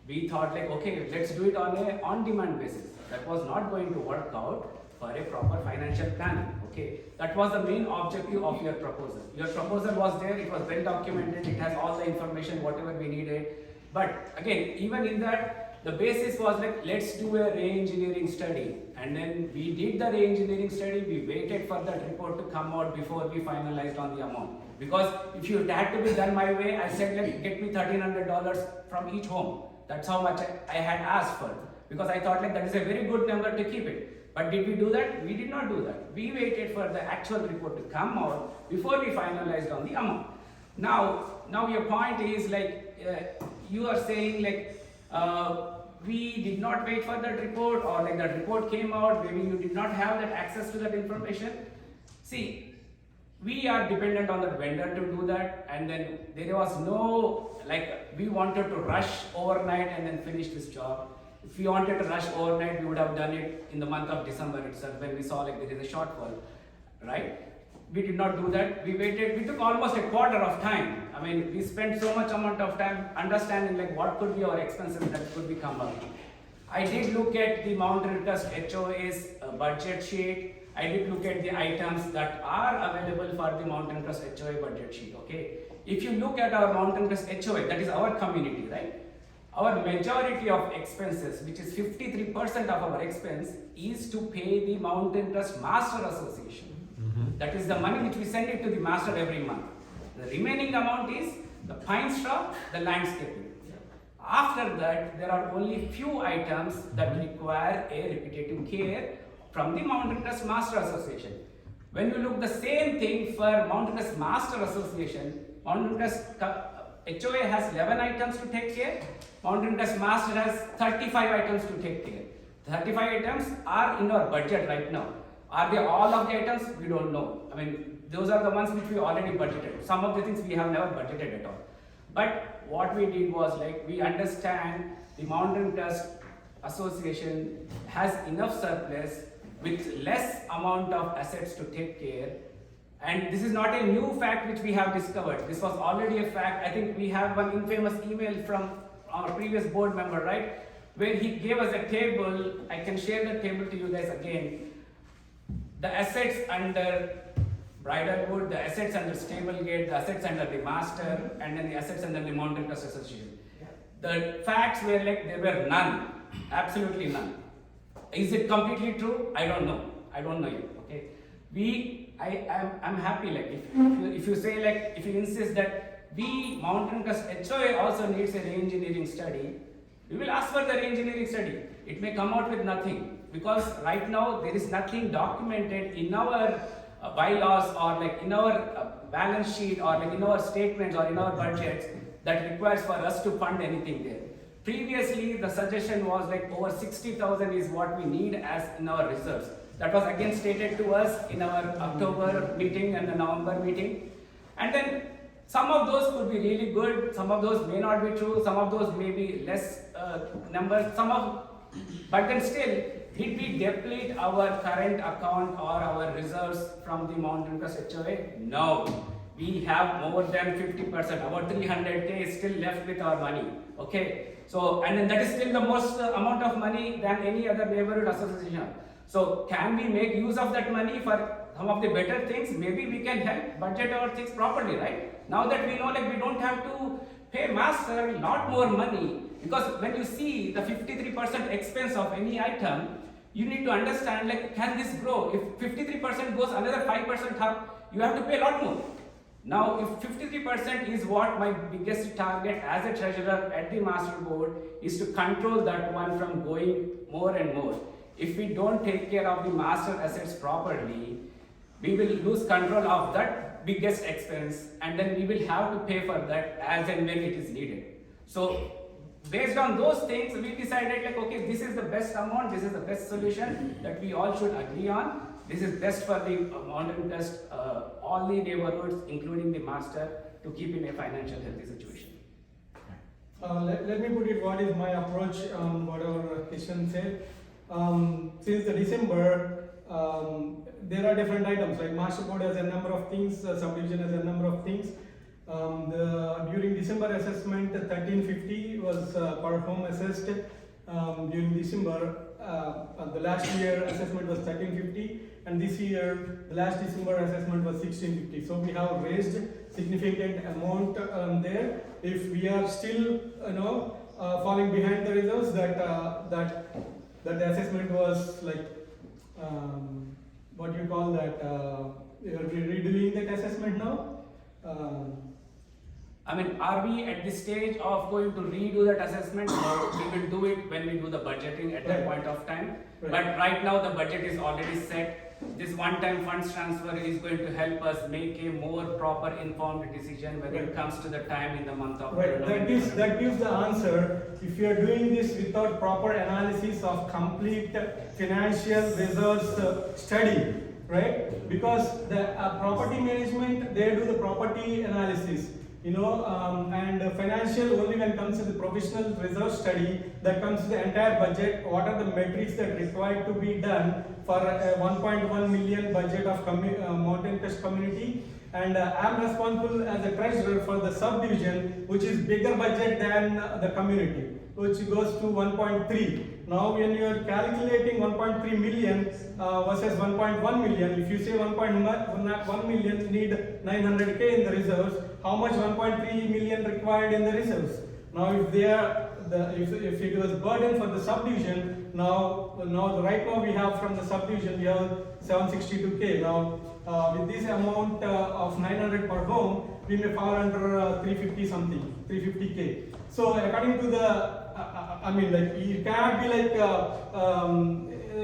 We thought like, okay, let's do it on a on-demand basis. That was not going to work out for a proper financial planning, okay? That was the main objective of your proposal. Your proposal was there, it was well documented, it has all the information, whatever we needed. But again, even in that, the basis was like, let's do a re-engineering study. And then we did the re-engineering study, we waited for that report to come out before we finalized on the amount. Because if it had to be done my way, I said, like, get me $1,300 from each home. That's how much I had asked for. Because I thought like that is a very good number to keep it. But did we do that? We did not do that. We waited for the actual report to come out before we finalized on the amount. Now your point is like, you are saying like, we did not wait for that report, or like that report came out, maybe you did not have that access to that information. See, we are dependent on the vendor to do that, and then there was no, like, we wanted to rush overnight and then finish this job. If we wanted to rush overnight, we would have done it in the month of December itself when we saw like there is a shortfall, right? We did not do that. We waited, we took almost a quarter of time. I mean, we spent so much amount of time understanding like what could be our expenses that could be come up. I did look at the Mountain Crest HOA's budget sheet. I did look at the items that are available for the Mountain Crest HOA budget sheet, okay? If you look at our Mountain Crest HOA, that is our community, right? Our majority of expenses, which is 53% of our expense, is to pay the Mountain Crest Master Association. That is the money which we send it to the master every month. The remaining amount is the pine straw, the landscaping. After that, there are only few items that require a repetitive care from the Mountain Crest Master Association. When you look the same thing for Mountain Crest Master Association, Mountain Crest HOA has 11 items to take care. Mountain Crest Master has 35 items to take care. 35 items are in our budget right now. Are they all of the items? We don't know. I mean, those are the ones which we already budgeted. Some of the things we have never budgeted at all. But what we did was like, we understand the Mountain Crest Association has enough surplus with less amount of assets to take care. And this is not a new fact which we have discovered. This was already a fact. I think we have one infamous email from our previous board member, right? Where he gave us a table. I can share the table to you guys again. The assets under Bridalwood, the assets under Stablegate, the assets under the Master, and then the assets under the Mountain Crest Association. The facts were like there were none, absolutely none. Is it completely true? I don't know. I don't know yet. Okay. I'm happy like if you say like if you insist that we Mountain Crest HOA also needs a re-engineering study, we will ask for the re-engineering study. It may come out with nothing. Because right now there is nothing documented in our bylaws or like in our balance sheet or like in our statements or in our budgets that requires for us to fund anything there. Previously the suggestion was like over 60,000 is what we need as in our reserves. That was again stated to us in our October meeting and the November meeting. And then some of those could be really good, some of those may not be true, some of those may be less numbers, but then still, did we deplete our current account or our reserves from the Mountain Crest HOA? No. We have more than 50%, about 300K is still left with our money. Okay. So, and then that is still the most amount of money than any other neighborhood association. So, can we make use of that money for some of the better things? Maybe we can help budget our things properly, right? Now that we know like we don't have to pay master a lot more money, because when you see the 53% expense of any item, you need to understand like can this grow? If 53% goes another 5% up, you have to pay a lot more. Now if 53% is what my biggest target as a treasurer at the master board is to control that one from going more and more. If we don't take care of the master assets properly, we will lose control of that biggest expense and then we will have to pay for that as and when it is needed. So based on those things, we decided like, okay, this is the best amount, this is the best solution that we all should agree on. This is best for the Mountain Crest, all the neighborhoods, including the master, to keep in a financial healthy situation. Let me put it what is my approach on whatever Kishan said. Since the December, there are different items, like master board has a number of things, subdivision has a number of things. During December assessment, 1350 was per home assessed. During December, the last year assessment was 1350, and this year, the last December assessment was 1650. So we have raised significant amount there. If we are still, falling behind the results, that the assessment was like, what you call that? We are redoing that assessment now. I mean, are we at the stage of going to redo that assessment, or we will do it when we do the budgeting at that Right. point of time? Right. But right now, the budget is already set. This one-time funds transfer is going to help us make a more proper informed decision when it Right. comes to the time in the month of Right, November. that gives the answer. If you are doing this without proper analysis of complete financial reserves study, right? Because the property management, they do the property analysis, and financial only when comes to the professional reserve study, that comes to the entire budget, what are the metrics that required to be done for a 1.1 million budget of Mountain Crest community. And I'm responsible as a treasurer for the subdivision, which is bigger budget than the community, which goes to 1.3. Now when you are calculating 1.3 million versus 1.1 million, if you say 1.1 million need 900K in the reserves, how much 1.3 million required in the reserves? Now if they are if it was burden for the subdivision, now right now we have from the subdivision we have 762K. Now with this amount of 900 per home, we may fall under 350 something, 350K. So according to the, you cannot be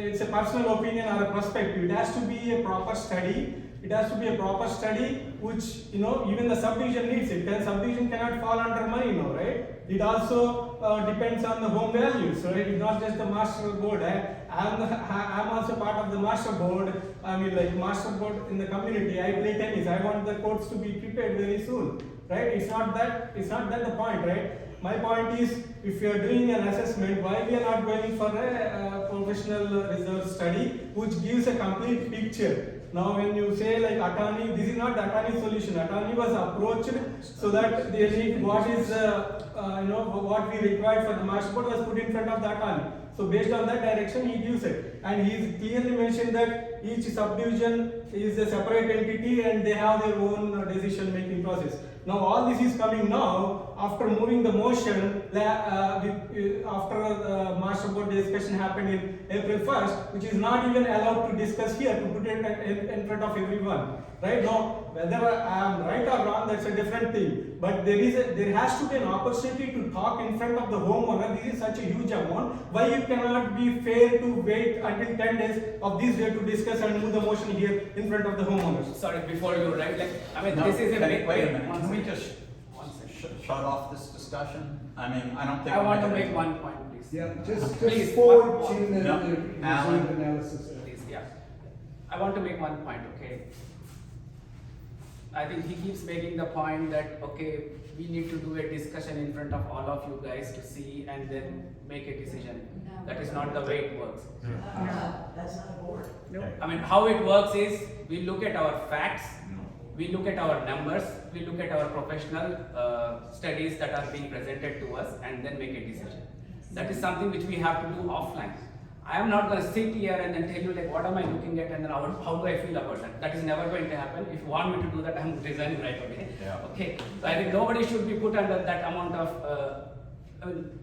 it's a personal opinion or a perspective. It has to be a proper study. It has to be a proper study, which even the subdivision needs it. Then subdivision cannot fall under money now, right? It also depends on the home values, right? It's not just the master board. I'm also part of the master board. Master board in the community. I play tennis. I want the courts to be prepared very soon, right? It's not that the point, right? My point is, if you are doing an assessment, why we are not going for a professional reserve study, which gives a complete picture. Now when you say like attorney, this is not the attorney solution. Attorney was approached so that they need what is what we required for the master board was put in front of the attorney. So based on that direction he gives it, and he clearly mentioned that each subdivision is a separate entity and they have their own decision making process. Now all this is coming now after moving the motion after the master board discussion happened in April 1st, which is not even allowed to discuss here, to put it in front of everyone. Right now, whether I am right or wrong, that's a different thing. But there has to be an opportunity to talk in front of the homeowner. This is such a huge amount. Why you cannot be fair to wait until 10 days of this day to discuss and move the motion here in front of the homeowners? Sorry, before you write, No, this is a wait big. a minute, can we just shut off this discussion? I don't think. I we're want to making make any- one point, please. Yeah, just Please, forward one- Jim No, the reserve Alan. analysis. Please, yeah. I want to make one point, okay? I think he keeps making the point that, okay, we need to do a discussion in front of all of you guys to see and then make a decision. That is not the way it works. That's not a board. How it works is, we look at our facts, we look at our numbers, we look at our professional studies that are being presented to us, and then make a decision. That is something which we have to do offline. I am not going to sit here and then tell you what am I looking at and then how do I feel about that. That is never going to happen. If you want me to do that, I am resigning right away. Yeah. Okay. So I think nobody should be put under that amount of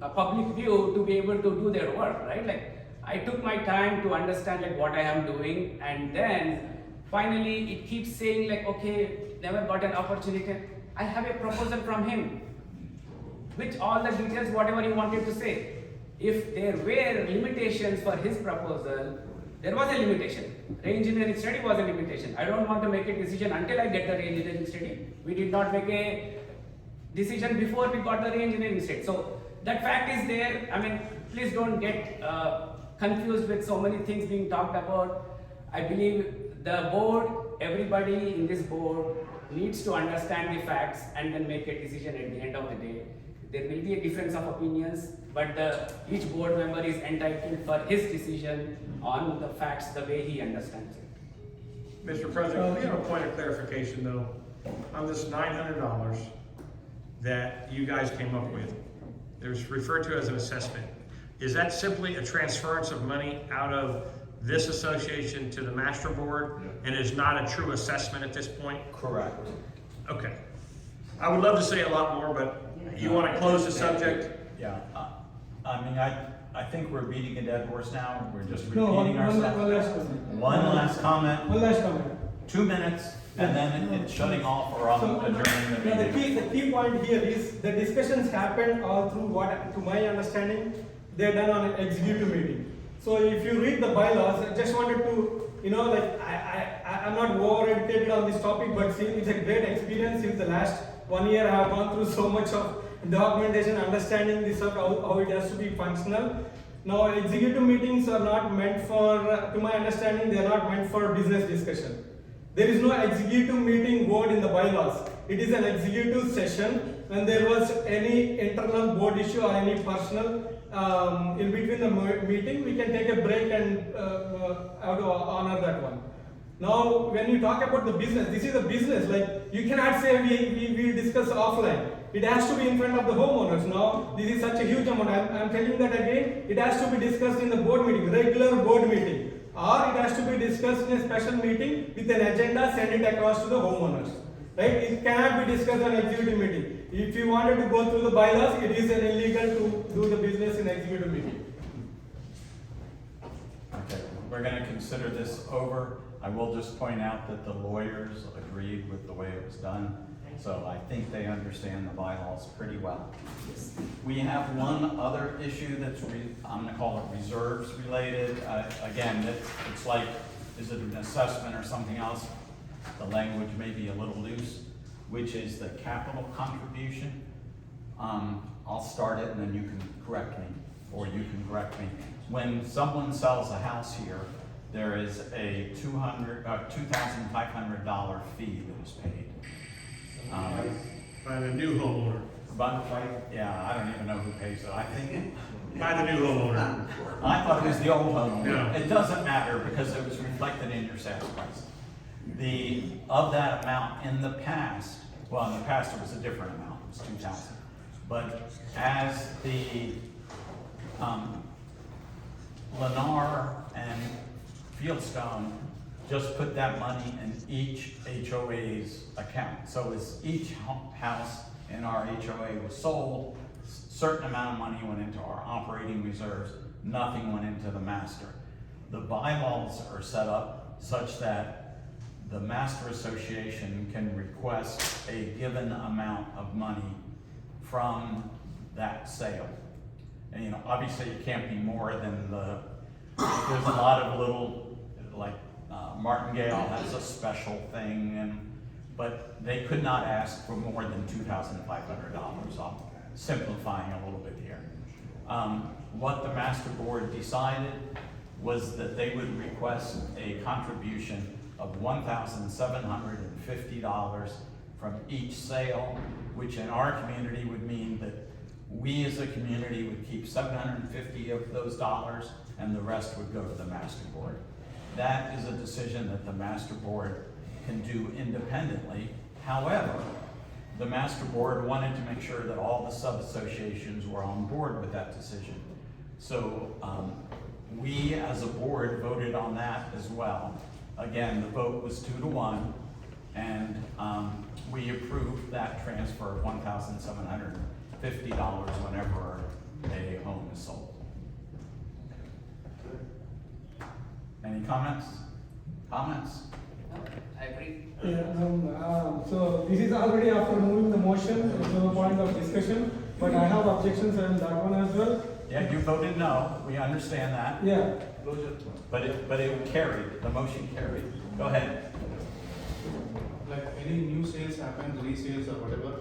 a public view to be able to do their work, right? I took my time to understand what I am doing, and then finally it keeps saying okay, never got an opportunity. I have a proposal from him, which all the details, whatever he wanted to say. If there were limitations for his proposal, there was a limitation. Re-engineering study was a limitation. I don't want to make a decision until I get the re-engineering study. We did not make a decision before we got the re-engineering study. So that fact is there. Please don't get confused with so many things being talked about. I believe the board, everybody in this board needs to understand the facts and then make a decision at the end of the day. There will be a difference of opinions, but each board member is entitled for his decision on the facts the way he understands it. Mr. President, we have a point of clarification though, on this $900 that you guys came up with. It was referred to as an assessment. Is that simply a transference of money out of this association to the master board and is not a true assessment at this point? Correct. Okay. I would love to say a lot more, but you want to close the subject? Yeah, I think we're beating a dead horse now, we're just No, repeating ourselves. one last comment. One last comment, One last comment. 2 minutes, and then it's shutting off or adjourning the Yeah, meeting. the key point here is the discussions happened all through what, to my understanding, they're done on an executive meeting. So if you read the bylaws, I just wanted to, like, I'm not over-educated on this topic, but see, it's a great experience since the last 1 year. I have gone through so much of documentation, understanding this, how it has to be functional. Now, executive meetings are not meant for, to my understanding, they are not meant for business discussion. There is no executive meeting word in the bylaws. It is an executive session when there was any internal board issue or any personal in between the meeting, we can take a break and have to honor that one. Now, when you talk about the business, this is a business. Like, you cannot say we discuss offline. It has to be in front of the homeowners. Now, this is such a huge amount. I'm telling that again. It has to be discussed in the board meeting, regular board meeting, or it has to be discussed in a special meeting with an agenda, send it across to the homeowners. Right? It cannot be discussed on executive meeting. If you wanted to go through the bylaws, it is illegal to do the business in executive meeting. Okay, we're gonna consider this over. I will just point out that the lawyers agreed with the way it was done, so I think they understand the bylaws pretty well. We have one other issue that's, I'm gonna call it reserves related. Again, it's like, is it an assessment or something else? The language may be a little loose, which is the capital contribution. I'll start it and then you can correct me, or you can correct me. When someone sells a house here, there is a $2,500 fee that is paid. By the new homeowner. But, yeah, I don't even know who pays it. I think, By the new homeowner. I thought it was the old homeowner. No. It doesn't matter because it was reflected in your sales price. Of that amount in the past, well, in the past it was a different amount, it was 2,000. But as the Lennar and Fieldstone just put that money in each HOA's account. So as each house in our HOA was sold, certain amount of money went into our operating reserves, nothing went into the master. The bylaws are set up such that the master association can request a given amount of money from that sale. And obviously it can't be more than there's a lot of little, like Martingale has a special thing, but they could not ask for more than $2,500. I'm simplifying a little bit here. What the master board decided was that they would request a contribution of $1,750 from each sale, which in our community would mean that we as a community would keep $750 of those dollars and the rest would go to the master board. That is a decision that the master board can do independently. However, the master board wanted to make sure that all the sub-associations were on board with that decision. So we as a board voted on that as well. Again, the vote was 2-1, and we approved that transfer of $1,750 whenever a home is sold. Any comments? Comments? No, I agree. Yeah, so this is already after moving the motion, there's no point of discussion, but I have objections on that one as well. Yeah, you voted no, we understand that, Yeah, but it carried, the motion carried. Go ahead. Like any new sales happens, resales or whatever,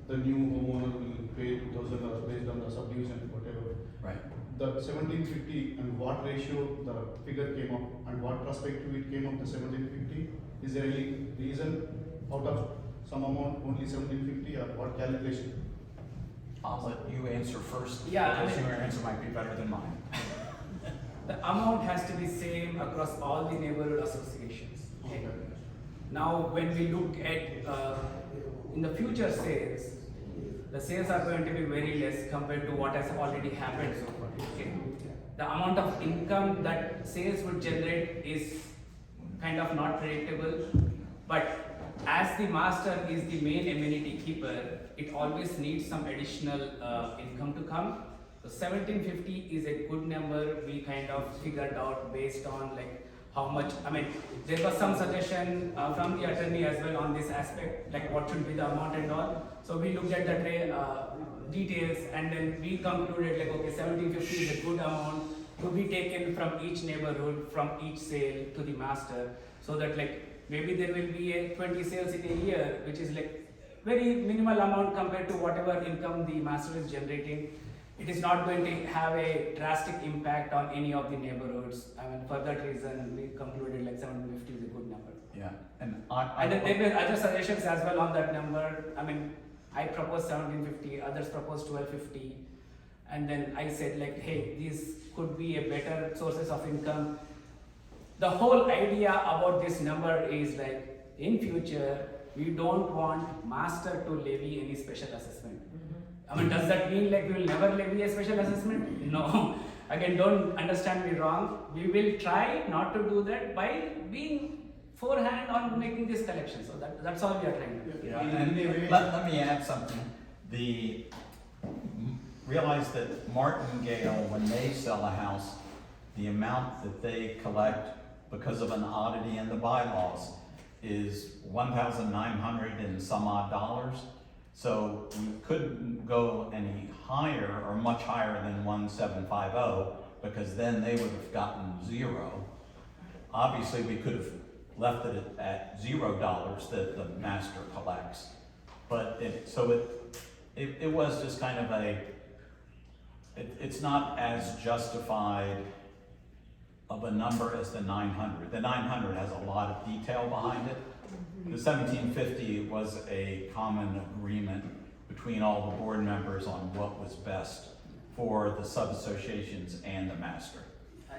the new homeowner will pay $2,000 based on the subdivision, whatever. Right. The 1750 and what ratio the figure came up and what perspective it came up to 1750? Is there any reason out of some amount only 1750 or what calculation? I'll let you answer first, Yeah, because your answer might be better than mine. The amount has to be same across all the neighborhood associations. Okay? Now, when we look at in the future sales, the sales are going to be very less compared to what has already happened so far. Okay? The amount of income that sales would generate is kind of not predictable, but as the master is the main amenity keeper, it always needs some additional income to come. So 1750 is a good number we kind of figured out based on like how much, I mean, there was some suggestion from the attorney as well on this aspect, like what should be the amount and all. So we looked at the details and then we concluded like, okay, 1750 is a good amount to be taken from each neighborhood, from each sale to the master, so that like maybe there will be a 20 sales in a year, which is like very minimal amount compared to whatever income the master is generating. It is not going to have a drastic impact on any of the neighborhoods. I mean, for that reason, we concluded like 750 is a good number. Yeah, and And then there were other suggestions as well on that number. I mean, I proposed 1750, others proposed 1250. And then I said like, hey, these could be a better sources of income. The whole idea about this number is like, in future, we don't want master to levy any special assessment. I mean, does that mean like we will never levy a special assessment? No. Again, don't understand me wrong. We will try not to do that by being forehand on making this collection. So that's all we are trying to do. Yeah, and let me add something. Realize that Martingale, when they sell a house, the amount that they collect because of an oddity in the bylaws is $1,900 and some odd dollars. So we couldn't go any higher or much higher than 1750 because then they would have gotten zero. Obviously, we could have left it at $0 that the master collects. But it was just kind of it's not as justified of a number as the 900. The 900 has a lot of detail behind it. The 1750 was a common agreement between all the board members on what was best for the sub-associations and the master.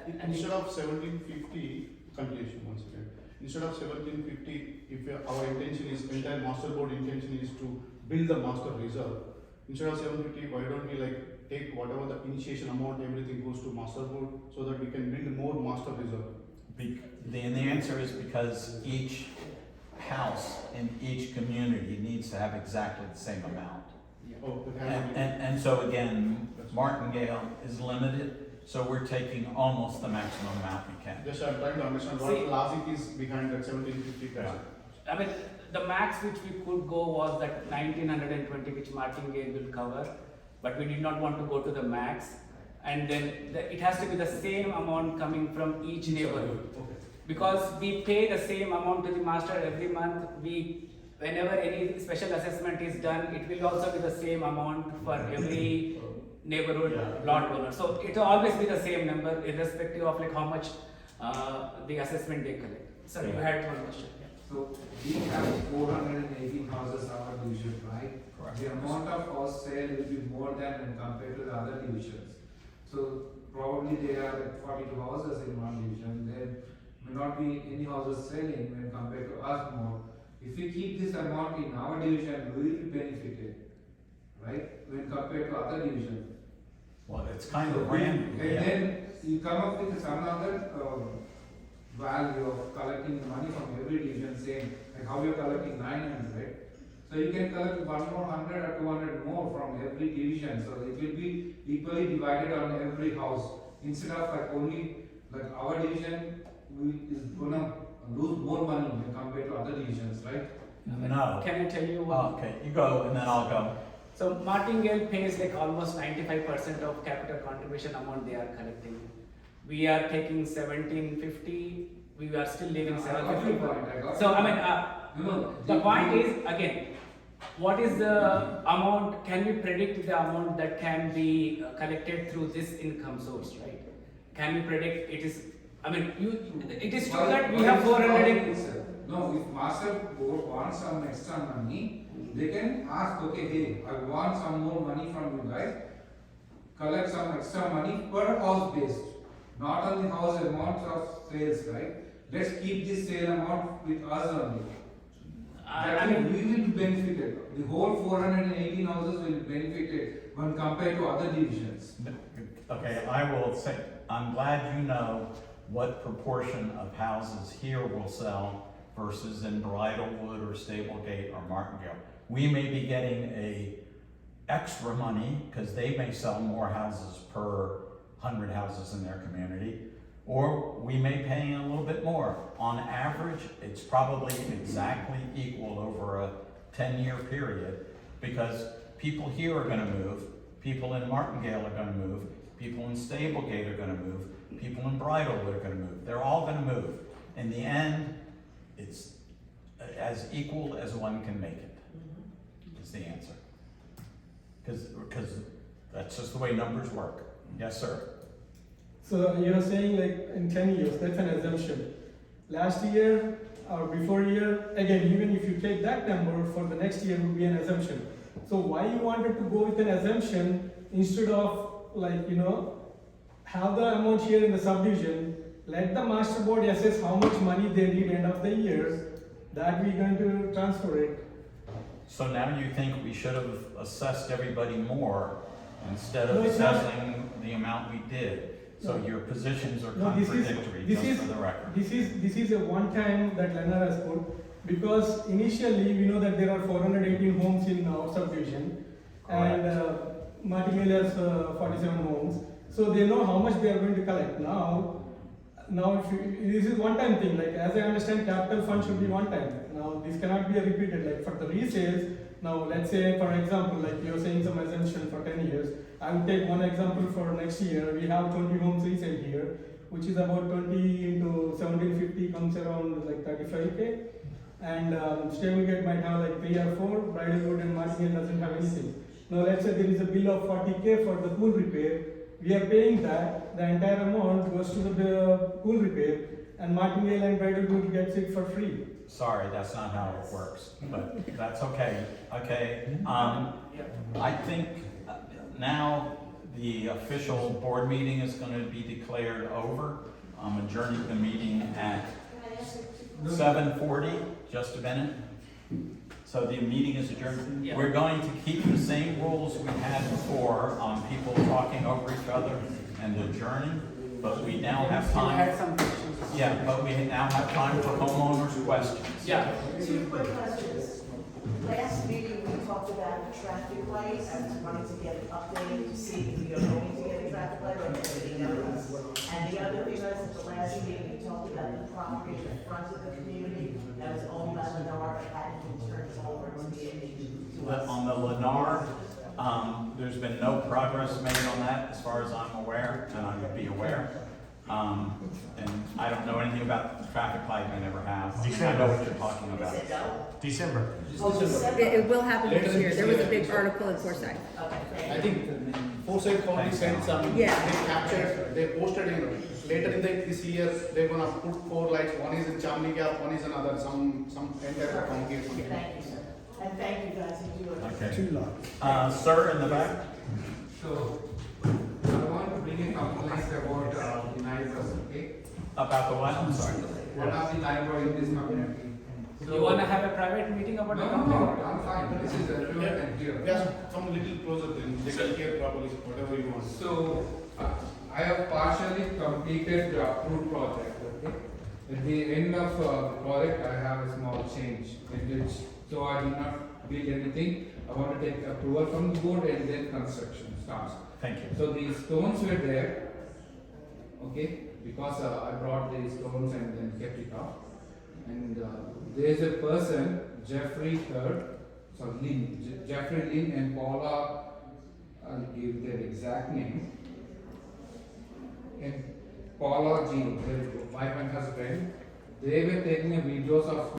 Instead of 1750, continuation once again. Instead of 1750, if our intention is, entire master board intention is to build the master reserve, instead of 750, why don't we like take whatever the initiation amount, everything goes to master board so that we can build more master reserve? The answer is because each house in each community needs to have exactly the same amount. Oh, okay. And so again, Martingale is limited, so we're taking almost the maximum amount we can. Just I'm trying to understand what See- logic is behind that 1750%. I mean, the max which we could go was that 1920, which Martingale will cover, but we did not want to go to the max. And then it has to be the same amount coming from each neighborhood. Okay. Because we pay the same amount to the master every month, whenever any special assessment is done, it will also be the same amount for every neighborhood lot owner. So it will always be the same number, irrespective of like how much the assessment they collect. So you had one question. Yeah. So we have 418 houses our division, right? Correct. The amount of house sale will be more than when compared to the other divisions. So probably there are like 42 houses in one division. There may not be any houses selling when compared to us more. If we keep this amount in our division, we will be benefited, right? When compared to other divisions. Well, it's kind of random. And then you come up with some other value of collecting money from every division, saying like how you're collecting 900. So you can collect 1 more 100 or 200 more from every division. So it will be equally divided on every house. Instead of like only like our division is gonna lose more money when compared to other divisions, right? No. Can I tell you what? Okay, you go and then I'll go. So Martingale pays like almost 95% of capital contribution amount they are collecting. We are taking 1750. We are still leaving 750. So I mean, the point is again, what is the amount? Can we predict the amount that can be collected through this income source, right? Can we predict it is? I mean, it is true that we have 400. No, if master board wants some extra money, they can ask, okay, hey, I want some more money from you guys. Collect some extra money per house based, not on the house amount of sales, right? Let's keep this sale amount with us only. I mean, we will be benefited. The whole 418 houses will be benefited when compared to other divisions. Okay, I will say, I'm glad you know what proportion of houses here will sell versus in Bridlewood or Stablegate or Martingale. We may be getting a extra money because they may sell more houses per 100 houses in their community, Or we may pay a little bit more. On average, it's probably exactly equal over a 10-year period, because people here are gonna move, people in Martingale are gonna move, people in Stablegate are gonna move, people in Bridlewood are gonna move. They're all gonna move. In the end, it's as equal as one can make it, is the answer. Because that's just the way numbers work. Yes, sir? So you're saying like in 10 years, that's an assumption. Last year or before year, again, even if you take that number for the next year would be an assumption. So why you wanted to go with an assumption instead of like, have the amount here in the subdivision, let the master board assess how much money they need end of the year, that we're going to transfer it. So now you think we should have assessed everybody more instead of No, it's not. assessing the amount we did? So No. your positions are No, this is- contradictory, this just is- for the record. This is a one time that Lennar has put, because initially we know that there are 418 homes in our subdivision. And Martingale has 47 homes, so they know how much they are going to collect. Now if this is one time thing, like as I understand, capital fund should be one time. Now this cannot be repeated, like for the resales. Now let's say for example, like you're saying some assumption for 10 years. I will take one example for next year. We have 20 homes resale here, which is about 20 into 1750 comes around like 35K. And Stablegate might have like 3 or 4, Bridlewood and Martingale doesn't have anything. Now let's say there is a bill of 40K for the pool repair. We are paying that, the entire amount goes to the pool repair, and Martingale and Bridlewood gets it for free. Sorry, that's not how it works, but that's okay. Okay, I think now the official board meeting is gonna be declared over. I'm adjourning the meeting at 7:40, just a minute. So the meeting is adjourned. Yeah. We're going to keep the same rules we had before on people talking over each other and adjourning, but we now have You had time. some questions. Yeah, but we now have time for homeowners' questions. Yeah. 2 quick questions. Last meeting, we talked about the traffic lights. I was wanting to get an update to see if we are going to get a traffic light or anything else. And the other thing was at the last meeting, we talked about the property in front of the community that was owned by Lennar but hadn't been turned over to the to us. On the Lennar, there's been no progress made on that as far as I'm aware, and I would be aware. And I don't know anything about the traffic light, I never have. I know what you're talking They about. said no? December. Oh, December. It will happen Later this in year. this There was a year. big article in Foresight. Okay, thank I you. think Foresight County Thanks, sent Alan. some, Yeah. they captured, they posted in, later in this year, they're gonna put 4 lights, one is in Chamni Gap, one is another, some entire county or something. Thank you, sir. And thank you guys, you do it. Okay. 2 lots. Sir in the back? So, I want to bring a complaint about the neighbors, okay? About the what? I'm sorry. One of the neighbor in this community. You wanna have a private meeting about the No, complaint? I'm fine, this is a fluent and clear. Just come a little closer, then they can hear properly, whatever you want. So, I have partially completed the approved project, okay? At the end of the project, I have a small change, in which, so I did not build anything. I want to take approval from the board and then construction starts. Thank you. So the stones were there, okay, because I brought the stones and then kept it up. And there's a person, Jeffrey Lynn and Paula, I'll give their exact name. And Paula Jean, their wife and husband, they were taking videos of